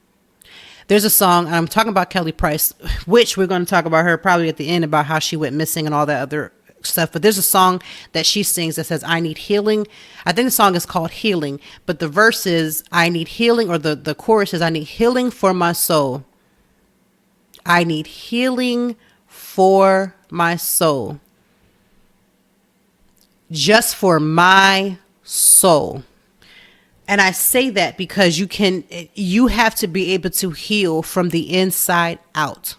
There's a song, I'm talking about Kelly Price, which we're going to talk about her probably at the end, about how she went missing and all that other stuff. But there's a song that she sings that says, I need healing. I think the song is called Healing, but the verse is, I need healing, or the chorus is, I need healing for my soul. I need healing for my soul. Just for my soul. And I say that because you have to be able to heal from the inside out.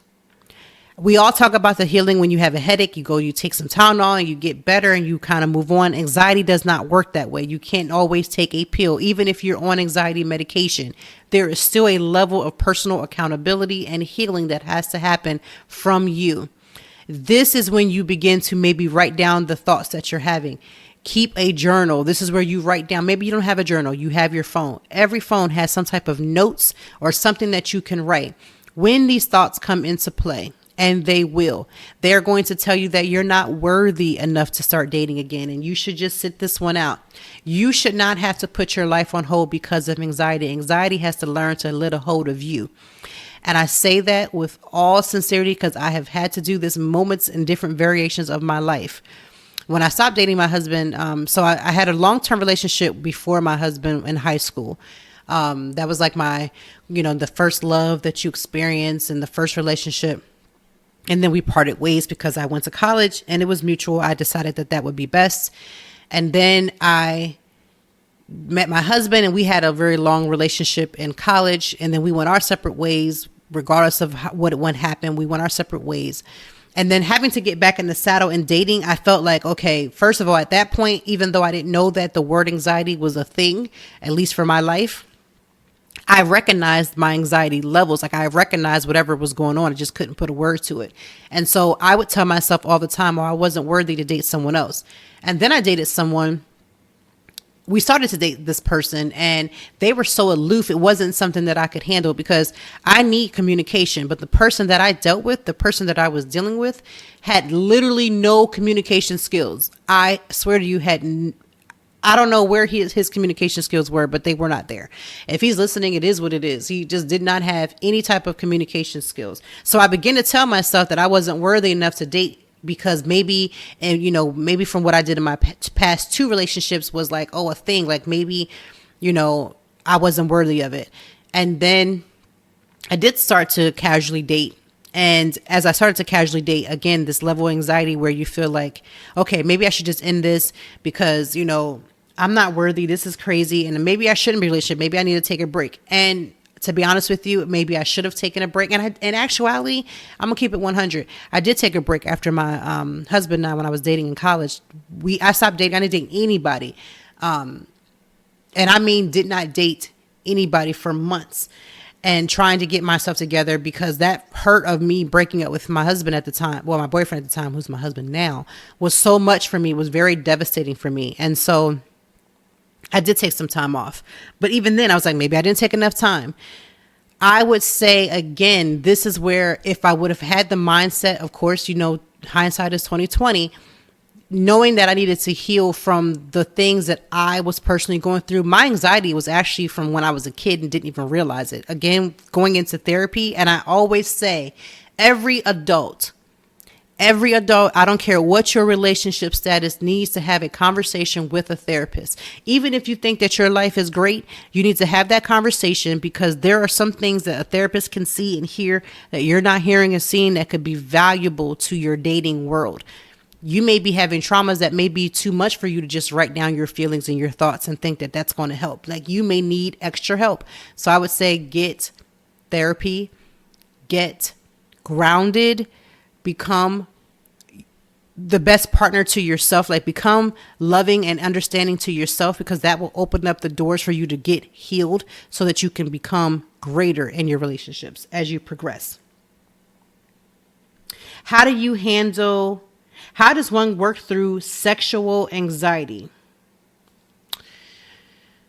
We all talk about the healing when you have a headache, you take some Tylenol and you get better and you kind of move on. Anxiety does not work that way. You can't always take a pill. Even if you're on anxiety medication, there is still a level of personal accountability and healing that has to happen from you. This is when you begin to maybe write down the thoughts that you're having. Keep a journal. This is where you write down. Maybe you don't have a journal. You have your phone. Every phone has some type of notes or something that you can write. When these thoughts come into play, and they're going to tell you that you're not worthy enough to start dating again. And you should just sit this one out. You should not have to put your life on hold because of anxiety. Anxiety has to learn to let a hold of you. And I say that with all sincerity because I have had to do this moments in different variations of my life. When I stopped dating my husband, so I had a long-term relationship before my husband in high school. That was like my, the first love that you experience and the first relationship. And then we parted ways because I went to college and it was mutual. I decided that would be best. And then I met my husband and we had a very long relationship in college. And then we went our separate ways, regardless of what happened. We went our separate ways. And then having to get back in the saddle and dating, I felt like, okay, first of all, at that point, even though I didn't know that the word anxiety was a thing, at least for my life, I recognized my anxiety levels. Like I recognized whatever was going on. I just couldn't put a word to it. And so I would tell myself all the time, I wasn't worthy to date someone else. And then I dated someone. We started to date this person and they were so aloof. It wasn't something that I could handle because I need communication. But the person that I dealt with, the person that I was dealing with had literally no communication skills. I swear to you, I don't know where his communication skills were, but they were not there. If he's listening, it is what it is. He just did not have any type of communication skills. So I began to tell myself that I wasn't worthy enough to date because maybe from what I did in my past 2 relationships was like, a thing. Like maybe, I wasn't worthy of it. And then I did start to casually date. And as I started to casually date, again, this level of anxiety where you feel like, okay, maybe I should just end this because, I'm not worthy. This is crazy. And maybe I shouldn't be in a relationship. Maybe I need to take a break. And To be honest with you, maybe I should have taken a break. And in actuality, I'm gonna keep it 100. I did take a break after my husband and I, when I was dating in college. I stopped dating. I didn't date anybody, and I mean did not date anybody for months, and trying to get myself together, because that hurt of me breaking up with my husband at the time, well, my boyfriend at the time, who's my husband now, was so much for me. It was very devastating for me, and so I did take some time off. But even then I was like, maybe I didn't take enough time. I would say, again, this is where if I would have had the mindset, of course, hindsight is 2020, knowing that I needed to heal from the things that I was personally going through. My anxiety was actually from when I was a kid and didn't even realize it. Again, going into therapy. And I always say, every adult, I don't care what your relationship status, needs to have a conversation with a therapist. Even if you think that your life is great, you need to have that conversation, because there are some things that a therapist can see and hear that you're not hearing and seeing that could be valuable to your dating world. You may be having traumas that may be too much for you to just write down your feelings and your thoughts and think that that's going to help. Like, you may need extra help. So I would say get therapy, get grounded, become the best partner to yourself, like become loving and understanding to yourself, because that will open up the doors for you to get healed so that you can become greater in your relationships as you progress. How does one work through sexual anxiety?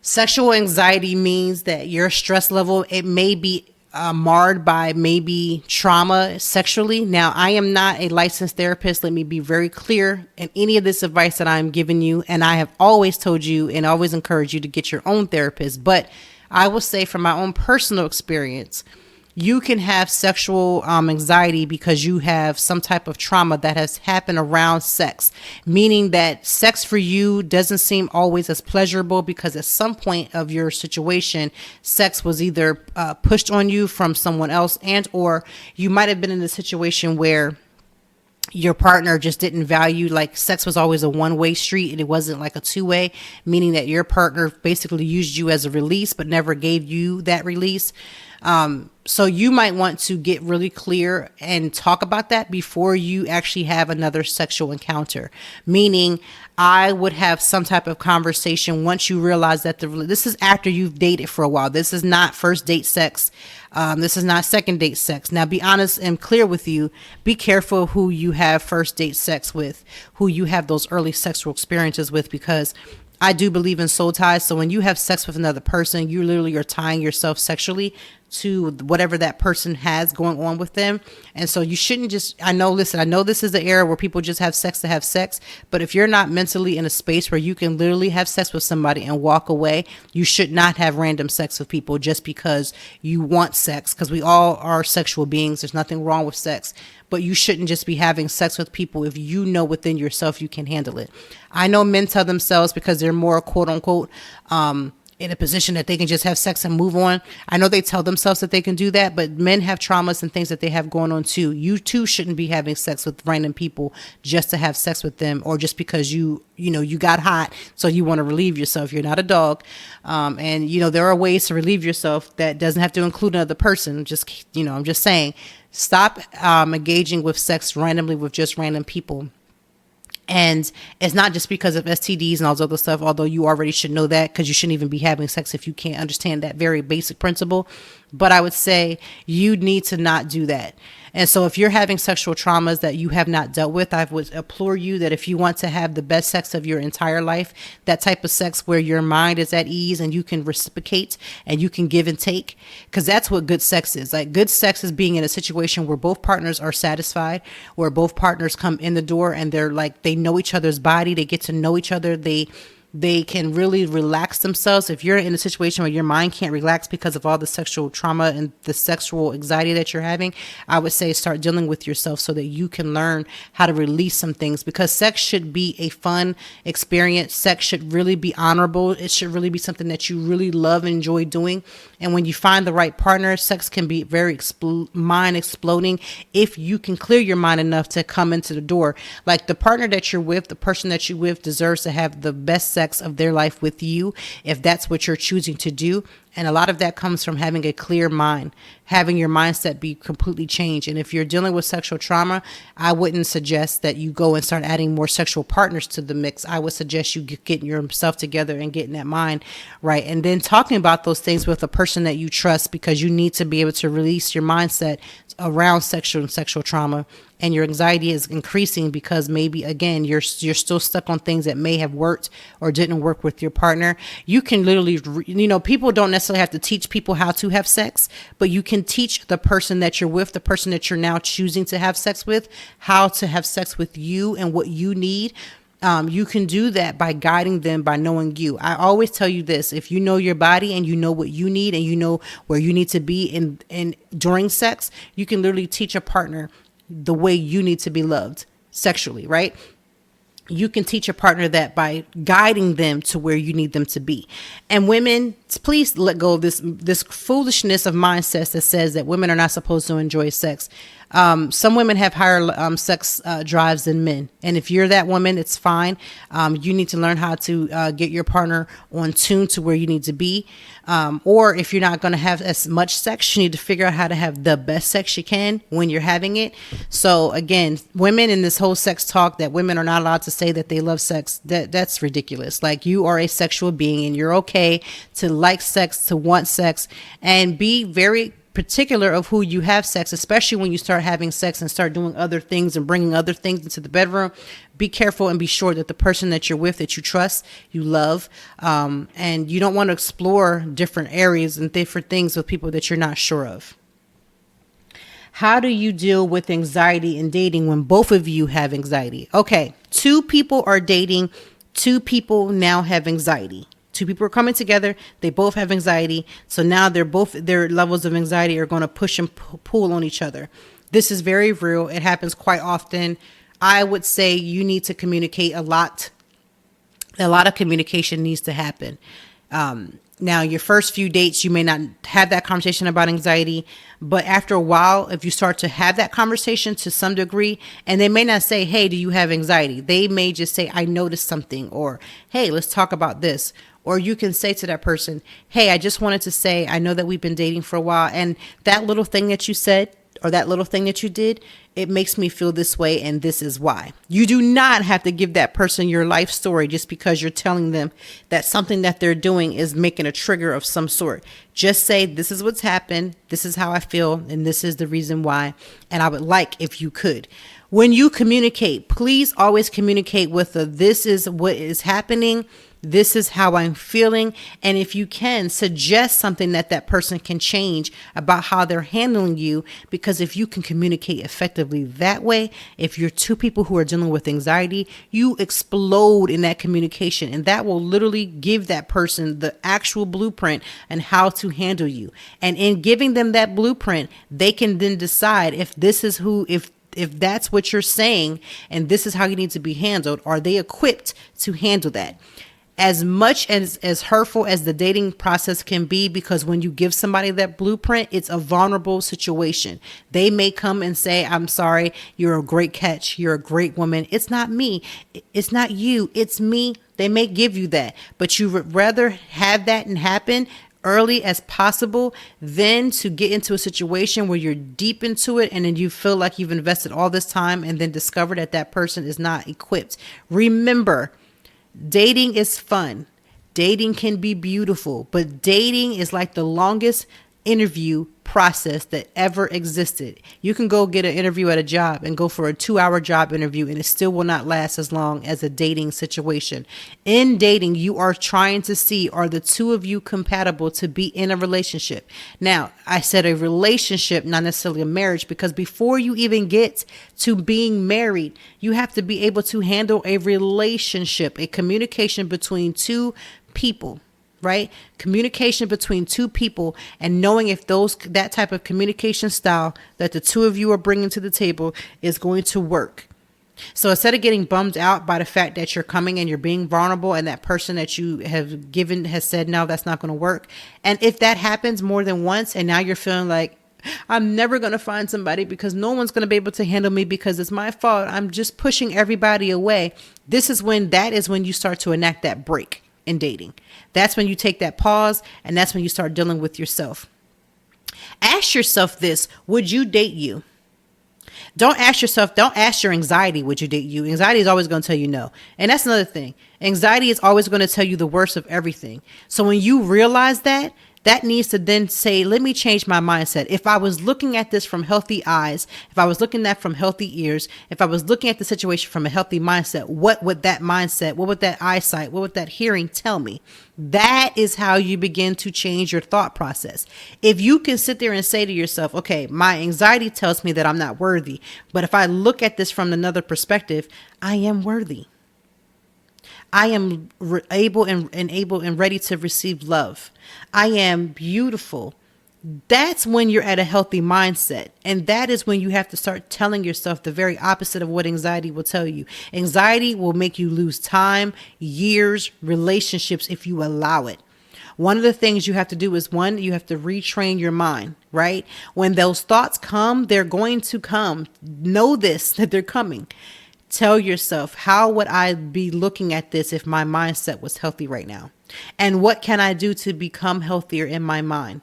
Sexual anxiety means that your stress level, it may be marred by maybe trauma sexually. Now, I am not a licensed therapist. Let me be very clear in any of this advice that I'm giving you. And I have always told you and always encouraged you to get your own therapist. But I will say, from my own personal experience, you can have sexual anxiety because you have some type of trauma that has happened around sex, meaning that sex for you doesn't seem always as pleasurable, because at some point of your situation, sex was either pushed on you from someone else, and or you might have been in a situation where your partner just didn't value, like sex was always a one-way street and it wasn't like a two-way, meaning that your partner basically used you as a release but never gave you that release. So you might want to get really clear and talk about that before you actually have another sexual encounter. Meaning, I would have some type of conversation once you realize that this is after you've dated for a while. This is not first date sex. This is not second date sex. Now, be honest and clear with you. Be careful who you have first date sex with, who you have those early sexual experiences with, because I do believe in soul ties. So when you have sex with another person, you literally are tying yourself sexually to whatever that person has going on with them. And so you shouldn't just, I know this is the era where people just have sex to have sex. But if you're not mentally in a space where you can literally have sex with somebody and walk away, you should not have random sex with people just because you want sex, because we all are sexual beings. There's nothing wrong with sex. But you shouldn't just be having sex with people if you know within yourself you can handle it. I know men tell themselves, because they're more quote unquote in a position that they can just have sex and move on. I know they tell themselves that they can do that, but men have traumas and things that they have going on too. You too shouldn't be having sex with random people just to have sex with them, or just because you got hot, so you want to relieve yourself. You're not a dog. And there are ways to relieve yourself that doesn't have to include another person. I'm just saying, stop engaging with sex randomly with just random people. And it's not just because of STDs and all this other stuff, although you already should know that, because you shouldn't even be having sex if you can't understand that very basic principle. But I would say you need to not do that. And so if you're having sexual traumas that you have not dealt with, I would implore you that if you want to have the best sex of your entire life, that type of sex where your mind is at ease and you can reciprocate and you can give and take, because that's what good sex is. Like, good sex is being in a situation where both partners are satisfied, where both partners come in the door and they're like, they know each other's body, they get to know each other, they can really relax themselves. If you're in a situation where your mind can't relax because of all the sexual trauma and the sexual anxiety that you're having, I would say start dealing with yourself so that you can learn how to release some things, because sex should be a fun experience. Sex should really be honorable. It should really be something that you really love and enjoy doing. And when you find the right partner, sex can be very mind exploding if you can clear your mind enough to come into the door. Like, the partner that you're with, the person that you're with deserves to have the best sex of their life with you, if that's what you're choosing to do. And a lot of that comes from having a clear mind, having your mindset be completely changed. And if you're dealing with sexual trauma, I wouldn't suggest that you go and start adding more sexual partners to the mix. I would suggest you getting yourself together and getting that mind right. And then talking about those things with a person that you trust, because you need to be able to release your mindset around sexual and sexual trauma. And your anxiety is increasing because maybe, again, you're still stuck on things that may have worked or didn't work with your partner. You can literally, people don't necessarily have to teach people how to have sex, but you can teach the person that you're with, the person that you're now choosing to have sex with, how to have sex with you and what you need. You can do that by guiding them, by knowing you. I always tell you this: if you know your body and you know what you need and you know where you need to be in during sex, you can literally teach a partner the way you need to be loved sexually, right? You can teach a partner that by guiding them to where you need them to be. And women, please let go of this foolishness of mindsets that says that women are not supposed to enjoy sex. Some women have higher sex drives than men. And if you're that woman, it's fine. You need to learn how to get your partner on tune to where you need to be. Or if you're not going to have as much sex, you need to figure out how to have the best sex you can when you're having it. So again, women in this whole sex talk that women are not allowed to say that they love sex, that's ridiculous. Like, you are a sexual being and you're okay to like sex, to want sex, and be very particular of who you have sex, especially when you start having sex and start doing other things and bringing other things into the bedroom. Be careful and be sure that the person that you're with, that you trust, you love, and you don't want to explore different areas and different things with people that you're not sure of. How do you deal with anxiety in dating when both of you have anxiety? Okay, 2 people are dating, 2 people now have anxiety. 2 people are coming together. They both have anxiety. So now their levels of anxiety are going to push and pull on each other. This is very real. It happens quite often. I would say you need to communicate a lot. A lot of communication needs to happen. Now, your first few dates, you may not have that conversation about anxiety, but after a while, if you start to have that conversation to some degree, and they may not say, hey, do you have anxiety? They may just say, I noticed something, or, hey, let's talk about this. Or you can say to that person, hey, I just wanted to say, I know that we've been dating for a while, and that little thing that you said, or that little thing that you did, it makes me feel this way, and this is why. You do not have to give that person your life story just because you're telling them that something that they're doing is making a trigger of some sort. Just say, this is what's happened, this is how I feel, and this is the reason why, and I would like if you could. When you communicate, please always communicate with this is what is happening. This is how I'm feeling. And if you can, suggest something that person can change about how they're handling you. Because if you can communicate effectively that way, if you're 2 people who are dealing with anxiety, you explode in that communication. And that will literally give that person the actual blueprint and how to handle you. And in giving them that blueprint, they can then decide if this is if that's what you're saying and this is how you need to be handled, are they equipped to handle that? As much as hurtful as the dating process can be, because when you give somebody that blueprint, it's a vulnerable situation. They may come and say, I'm sorry, you're a great catch, you're a great woman. It's not me. It's not you. It's me. They may give you that, but you would rather have that and happen early as possible than to get into a situation where you're deep into it and then you feel like you've invested all this time and then discover that person is not equipped. Remember, dating is fun. Dating can be beautiful, but dating is like the longest interview process that ever existed. You can go get an interview at a job and go for a 2-hour job interview and it still will not last as long as a dating situation. In dating, you are trying to see, are the 2 of you compatible to be in a relationship? Now, I said a relationship, not necessarily a marriage, because before you even get to being married, you have to be able to handle a relationship, a communication between 2 people. Right? Communication between 2 people, and knowing if that type of communication style that the 2 of you are bringing to the table is going to work. So instead of getting bummed out by the fact that you're coming and you're being vulnerable and that person that you have given has said, no, that's not going to work. And if that happens more than once and now you're feeling like, I'm never going to find somebody because no one's going to be able to handle me because it's my fault, I'm just pushing everybody away. That is when you start to enact that break in dating. That's when you take that pause, and that's when you start dealing with yourself. Ask yourself this: would you date you? Don't ask your anxiety, would you date you? Anxiety is always going to tell you no. And that's another thing. Anxiety is always going to tell you the worst of everything. So when you realize that, that needs to then say, let me change my mindset. If I was looking at this from healthy eyes, if I was looking at from healthy ears, if I was looking at the situation from a healthy mindset, what would that mindset, what would that eyesight, what would that hearing tell me? That is how you begin to change your thought process. If you can sit there and say to yourself, okay, my anxiety tells me that I'm not worthy, but if I look at this from another perspective, I am worthy. I am able and ready to receive love. I am beautiful. That's when you're at a healthy mindset. And that is when you have to start telling yourself the very opposite of what anxiety will tell you. Anxiety will make you lose time, years, relationships if you allow it. One of the things you have to do is, one, you have to retrain your mind, right? When those thoughts come, they're going to come. Know this, that they're coming. Tell yourself, how would I be looking at this if my mindset was healthy right now? And what can I do to become healthier in my mind?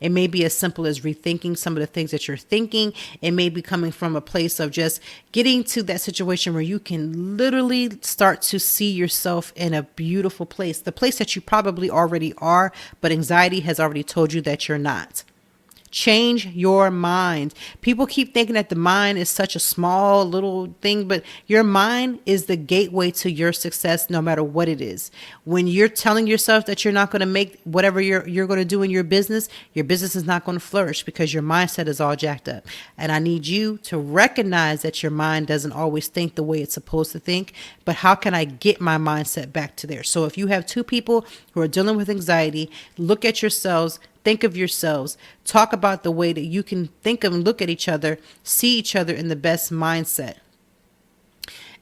It may be as simple as rethinking some of the things that you're thinking. It may be coming from a place of just getting to that situation where you can literally start to see yourself in a beautiful place, the place that you probably already are, but anxiety has already told you that you're not. Change your mind. People keep thinking that the mind is such a small little thing, but your mind is the gateway to your success, no matter what it is. When you're telling yourself that you're not going to make whatever you're going to do in your business is not going to flourish because your mindset is all jacked up. And I need you to recognize that your mind doesn't always think the way it's supposed to think, but how can I get my mindset back to there? So if you have two people who are dealing with anxiety, look at yourselves. Think of yourselves, talk about the way that you can think of and look at each other, see each other in the best mindset.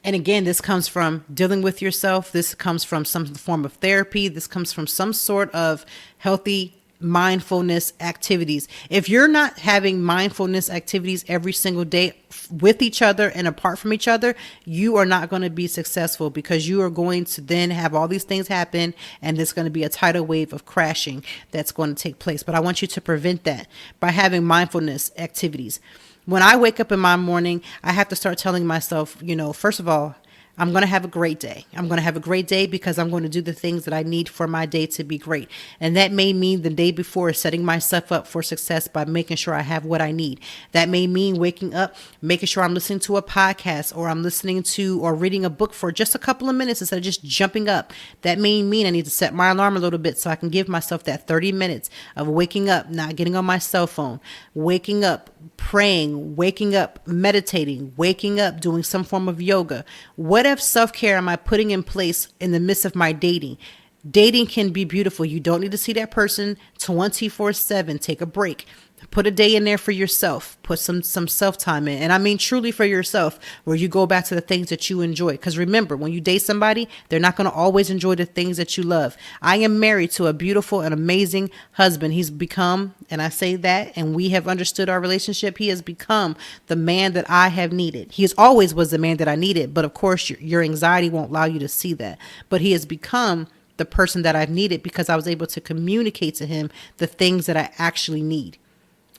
And again, this comes from dealing with yourself. This comes from some form of therapy. This comes from some sort of healthy mindfulness activities. If you're not having mindfulness activities every single day with each other and apart from each other, you are not going to be successful because you are going to then have all these things happen and there's going to be a tidal wave of crashing that's going to take place. But I want you to prevent that by having mindfulness activities. When I wake up in my morning, I have to start telling myself, first of all, I'm going to have a great day. I'm going to have a great day because I'm going to do the things that I need for my day to be great. And that may mean the day before setting myself up for success by making sure I have what I need. That may mean waking up, making sure I'm listening to a podcast or I'm listening to or reading a book for just a couple of minutes instead of just jumping up. That may mean I need to set my alarm a little bit so I can give myself that 30 minutes of waking up, not getting on my cell phone, waking up, praying, waking up, meditating, waking up, doing some form of yoga. What self-care am I putting in place in the midst of my dating? Dating can be beautiful. You don't need to see that person 24/7. Take a break. Put a day in there for yourself. Put some self-time in. And I mean truly for yourself, where you go back to the things that you enjoy. Because remember, when you date somebody, they're not going to always enjoy the things that you love. I am married to a beautiful and amazing husband. He's become, and I say that, and we have understood our relationship, he has become the man that I have needed. He always was the man that I needed. But of course, your anxiety won't allow you to see that. But he has become the person that I've needed because I was able to communicate to him the things that I actually need.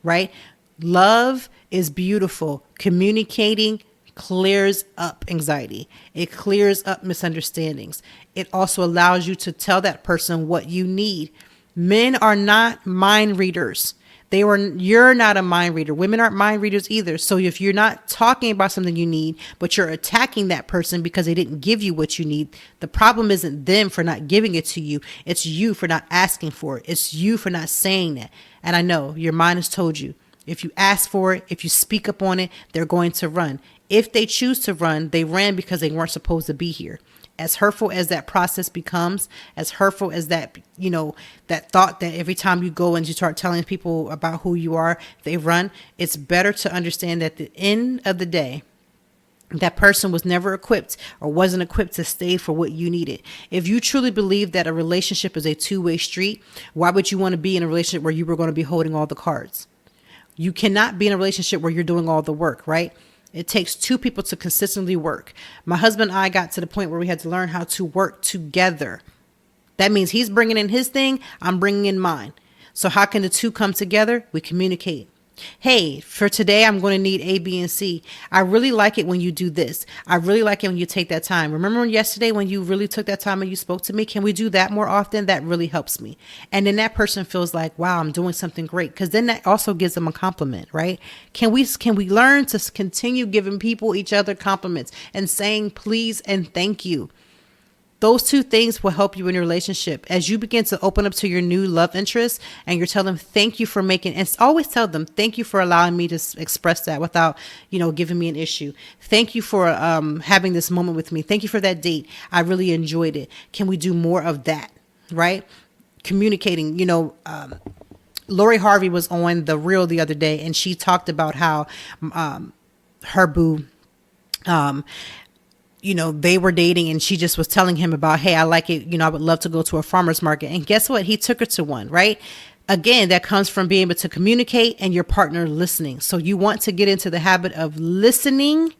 Right? Love is beautiful. Communicating clears up anxiety. It clears up misunderstandings. It also allows you to tell that person what you need. Men are not mind readers. You're not a mind reader. Women aren't mind readers either. So if you're not talking about something you need, but you're attacking that person because they didn't give you what you need, the problem isn't them for not giving it to you. It's you for not asking for it. It's you for not saying that. And I know your mind has told you, if you ask for it, if you speak up on it, they're going to run. If they choose to run, they ran because they weren't supposed to be here. As hurtful as that process becomes, as hurtful as that, that thought that every time you go and you start telling people about who you are, they run. It's better to understand that at the end of the day, that person was never equipped or wasn't equipped to stay for what you needed. If you truly believe that a relationship is a two-way street, why would you want to be in a relationship where you were going to be holding all the cards? You cannot be in a relationship where you're doing all the work, right? It takes two people to consistently work. My husband and I got to the point where we had to learn how to work together. That means he's bringing in his thing, I'm bringing in mine. So how can the two come together? We communicate. Hey, for today, I'm going to need A, B, and C. I really like it when you do this. I really like it when you take that time. Remember yesterday when you really took that time and you spoke to me? Can we do that more often? That really helps me. And then that person feels like, wow, I'm doing something great. Because then that also gives them a compliment, right? Can we learn to continue giving people each other compliments and saying please and thank you? Those two things will help you in your relationship. As you begin to open up to your new love interest and you're telling them, thank you for making, and always tell them, thank you for allowing me to express that without, giving me an issue. Thank you for having this moment with me. Thank you for that date. I really enjoyed it. Can we do more of that? Right? Communicating, Lori Harvey was on The Real the other day and she talked about how her boo, they were dating and she just was telling him about, hey, I like it. I would love to go to a farmer's market. And guess what? He took her to one, right? Again, that comes from being able to communicate and your partner listening. So you want to get into the habit of listening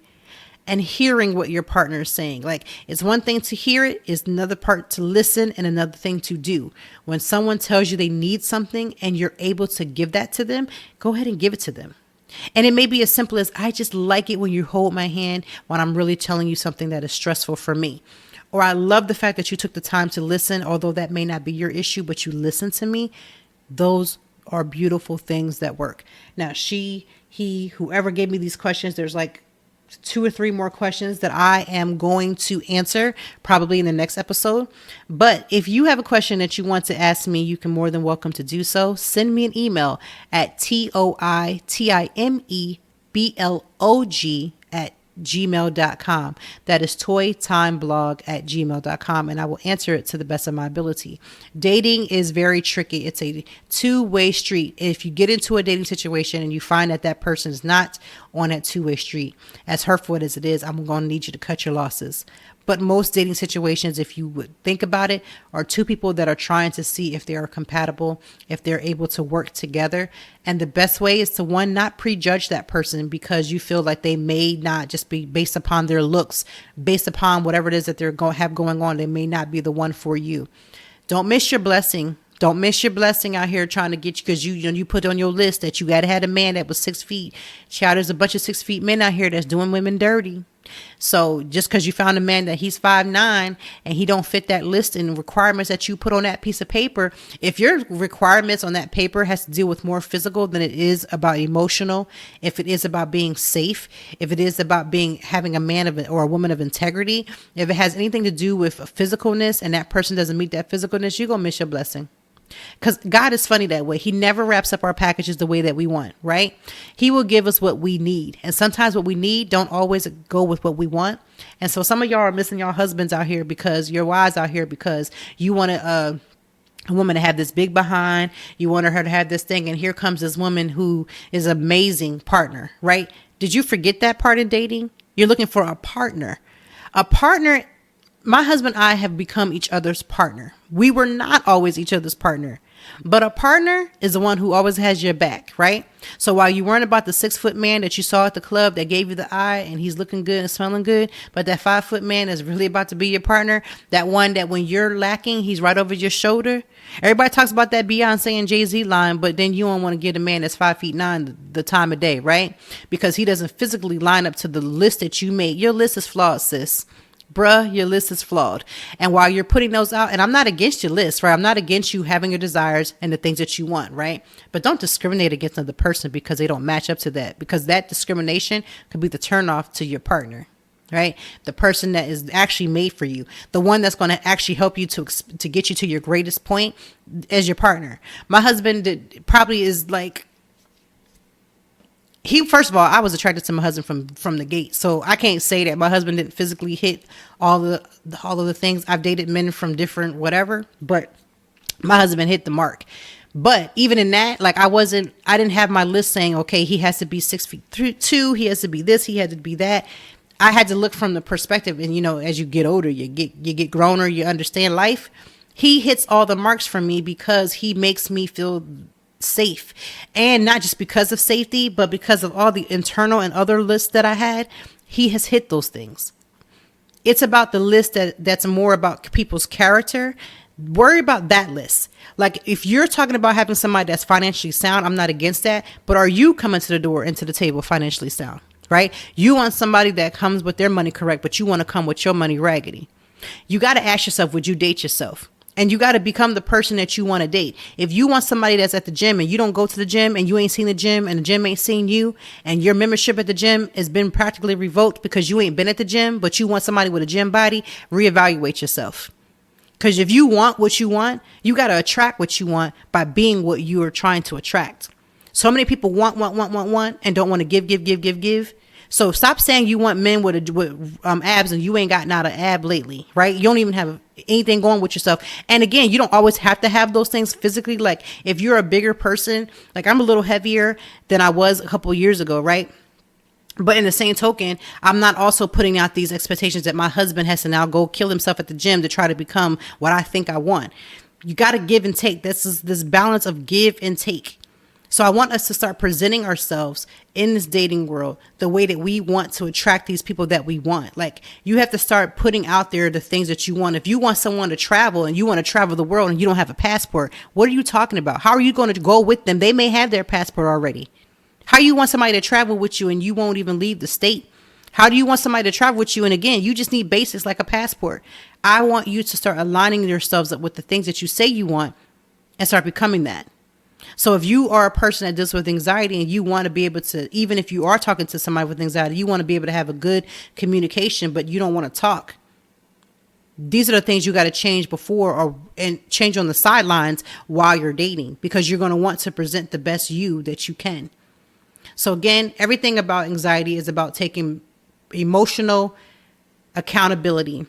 and hearing what your partner is saying. Like, it's one thing to hear it, it's another part to listen and another thing to do. When someone tells you they need something and you're able to give that to them, go ahead and give it to them. And it may be as simple as, I just like it when you hold my hand when I'm really telling you something that is stressful for me. Or I love the fact that you took the time to listen, although that may not be your issue, but you listen to me. Those are beautiful things that work. Now, whoever gave me these questions, there's like 2 or 3 more questions that I am going to answer probably in the next episode. But if you have a question that you want to ask me, you can more than welcome to do so. Send me an email at toitimeblog@gmail.com. That is toitimeblog@gmail.com, and I will answer it to the best of my ability. Dating is very tricky. It's a two-way street. If you get into a dating situation and you find that that person is not on that two-way street, as hurtful as it is, I'm going to need you to cut your losses. But most dating situations, if you would think about it, are two people that are trying to see if they are compatible, if they're able to work together. And the best way is to, one, not prejudge that person because you feel like they may not, just be based upon their looks, based upon whatever it is that they're have going on, they may not be the one for you. Don't miss your blessing. Don't miss your blessing out here trying to get you, because you put on your list that you had a man that was 6 feet. Child, there's a bunch of 6 feet men out here that's doing women dirty. So just because you found a man that he's 5'9" and he don't fit that list and requirements that you put on that piece of paper, if your requirements on that paper has to deal with more physical than it is about emotional, if it is about being safe, if it is about having a man or a woman of integrity, if it has anything to do with physicalness and that person doesn't meet that physicalness, you're going to miss your blessing. Because God is funny that way. He never wraps up our packages the way that we want, right? He will give us what we need. And sometimes what we need don't always go with what we want. And so some of y'all are missing your husbands out here, because your wives out here, because you want a woman to have this big behind. You want her to have this thing. And here comes this woman who is an amazing partner, right? Did you forget that part in dating? You're looking for a partner. A partner. My husband and I have become each other's partner. We were not always each other's partner, but a partner is the one who always has your back, right? So while you weren't about the 6-foot man that you saw at the club that gave you the eye and he's looking good and smelling good, but that 5-foot man is really about to be your partner, that one that when you're lacking, he's right over your shoulder. Everybody talks about that Beyonce and Jay-Z line, but then you don't want to give a man that's 5'9" the time of day, right? Because he doesn't physically line up to the list that you made. Your list is flawed, sis. Bruh, your list is flawed. And while you're putting those out, and I'm not against your list, right? I'm not against you having your desires and the things that you want, right? But don't discriminate against another person because they don't match up to that, because that discrimination could be the turnoff to your partner, right? The person that is actually made for you, the one that's going to actually help you to get you to your greatest point as your partner. My husband probably is like, first of all, I was attracted to my husband from the gate. So I can't say that my husband didn't physically hit all of the things. I've dated men from different whatever, but my husband hit the mark. But even in that, like I didn't have my list saying, okay, he has to be 6'2", he has to be this, he had to be that. I had to look from the perspective, and as you get older, you get growner, you understand life. He hits all the marks for me because he makes me feel safe, and not just because of safety, but because of all the internal and other lists that I had. He has hit those things. It's about the list that's more about people's character Worry about that list. Like if you're talking about having somebody that's financially sound, I'm not against that. But are you coming to the door and to the table financially sound, right? You want somebody that comes with their money correct, but you want to come with your money raggedy. You got to ask yourself, would you date yourself? And you got to become the person that you want to date. If you want somebody that's at the gym and you don't go to the gym and you ain't seen the gym and the gym ain't seen you and your membership at the gym has been practically revoked because you ain't been at the gym, but you want somebody with a gym body, reevaluate yourself. Because if you want what you want, you got to attract what you want by being what you are trying to attract. So many people want, and don't want to give. So stop saying you want men with abs and you ain't got not an ab lately, right? You don't even have anything going with yourself. And again, you don't always have to have those things physically. Like if you're a bigger person, like I'm a little heavier than I was a couple of years ago, right? But in the same token, I'm not also putting out these expectations that my husband has to now go kill himself at the gym to try to become what I think I want. You got to give and take. This is this balance of give and take. So I want us to start presenting ourselves in this dating world the way that we want to attract these people that we want. Like you have to start putting out there the things that you want. If you want someone to travel and you want to travel the world and you don't have a passport, what are you talking about? How are you going to go with them? They may have their passport already. How you want somebody to travel with you and you won't even leave the state? How do you want somebody to travel with you? And again, you just need basics like a passport. I want you to start aligning yourselves up with the things that you say you want and start becoming that. So if you are a person that deals with anxiety and you want to be able to, even if you are talking to somebody with anxiety, you want to be able to have a good communication, but you don't want to talk. These are the things you got to change and change on the sidelines while you're dating, because you're going to want to present the best you that you can. So again, everything about anxiety is about taking emotional accountability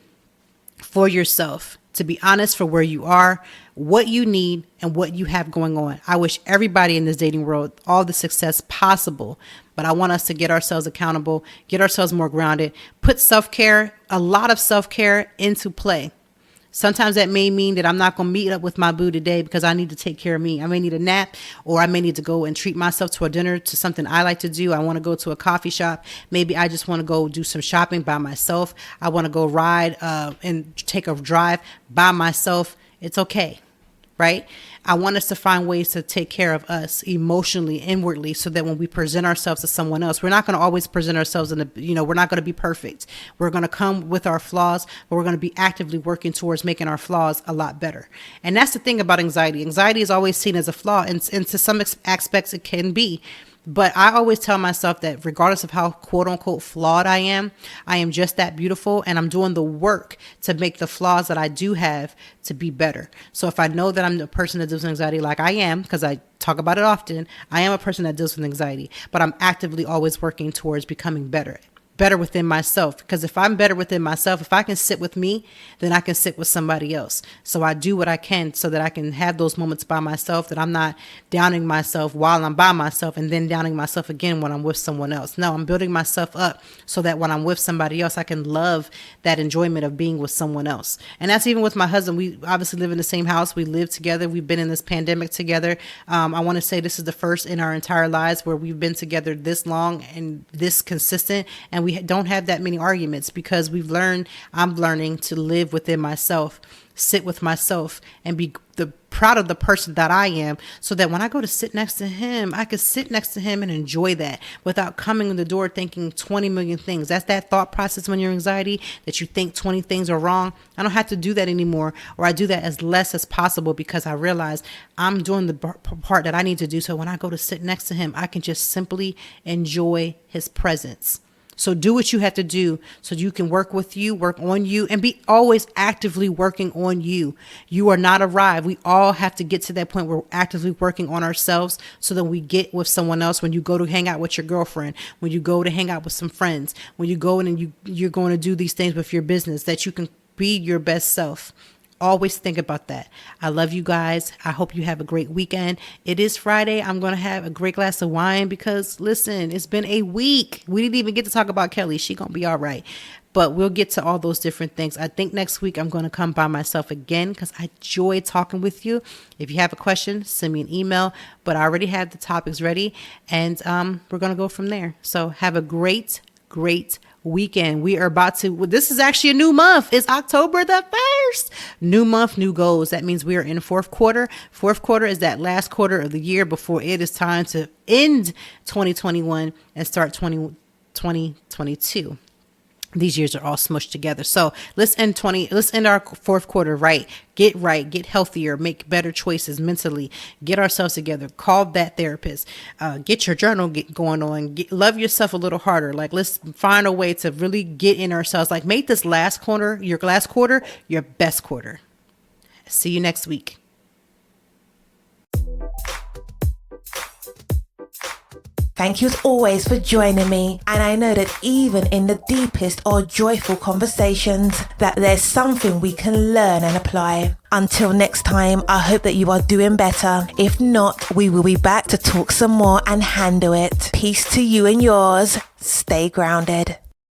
for yourself, to be honest for where you are, what you need, and what you have going on. I wish everybody in this dating world all the success possible, but I want us to get ourselves accountable, get ourselves more grounded, put self-care, a lot of self-care into play. Sometimes that may mean that I'm not going to meet up with my boo today because I need to take care of me. I may need a nap, or I may need to go and treat myself to a dinner, to something I like to do. I want to go to a coffee shop. Maybe I just want to go do some shopping by myself. I want to go ride and take a drive by myself. It's okay, right? I want us to find ways to take care of us emotionally, inwardly, so that when we present ourselves to someone else, we're not going to always present ourselves we're not going to be perfect. We're going to come with our flaws, but we're going to be actively working towards making our flaws a lot better. And that's the thing about anxiety. Anxiety is always seen as a flaw, and to some aspects it can be. But I always tell myself that regardless of how quote unquote flawed I am just that beautiful, and I'm doing the work to make the flaws that I do have to be better. So if I know that I'm the person that deals with anxiety, like I am, because I talk about it often, I am a person that deals with anxiety, but I'm actively always working towards becoming better within myself. Because if I'm better within myself, if I can sit with me, then I can sit with somebody else. So I do what I can so that I can have those moments by myself, that I'm not downing myself while I'm by myself and then downing myself again when I'm with someone else. No, I'm building myself up so that when I'm with somebody else, I can love that enjoyment of being with someone else. And that's even with my husband. We obviously live in the same house. We live together. We've been in this pandemic together. I want to say this is the first in our entire lives where we've been together this long and this consistent, and we don't have that many arguments, because I'm learning to live within myself, sit with myself, and be proud of the person that I am, so that when I go to sit next to him, I can sit next to him and enjoy that without coming in the door thinking 20 million things. That's that thought process when you're anxiety, that you think 20 things are wrong. I don't have to do that anymore, or I do that as less as possible, because I realize I'm doing the part that I need to do. So when I go to sit next to him, I can just simply enjoy his presence. So do what you have to do so you can work on you, and be always actively working on you. You are not arrived. We all have to get to that point where we're actively working on ourselves, so that we get with someone else. When you go to hang out with your girlfriend, when you go to hang out with some friends, when you go in and you're going to do these things with your business, that you can be your best self. Always think about that. I love you guys. I hope you have a great weekend. It is Friday. I'm going to have a great glass of wine because, listen, it's been a week. We didn't even get to talk about Kelly. She going to be all right. But we'll get to all those different things. I think next week I'm going to come by myself again, because I enjoy talking with you. If you have a question, send me an email. But I already have the topics ready, and we're going to go from there. So have a great weekend. We are about to, this is actually a new month. It's October the 1st. New month, new goals. That means we are in fourth quarter. Fourth quarter is that last quarter of the year before it is time to end 2021 and start 2022. These years are all smushed together. So let's end our fourth quarter right, get healthier, make better choices mentally, get ourselves together, call that therapist, get your journal going on, love yourself a little harder. Like, let's find a way to really get in ourselves. Like, make this last quarter, your best quarter. See you next week. Thank you as always for joining me, and I know that even in the deepest or joyful conversations that there's something we can learn and apply. Until next time, I hope that you are doing better. If not, we will be back to talk some more and handle it. Peace to you and yours. Stay grounded.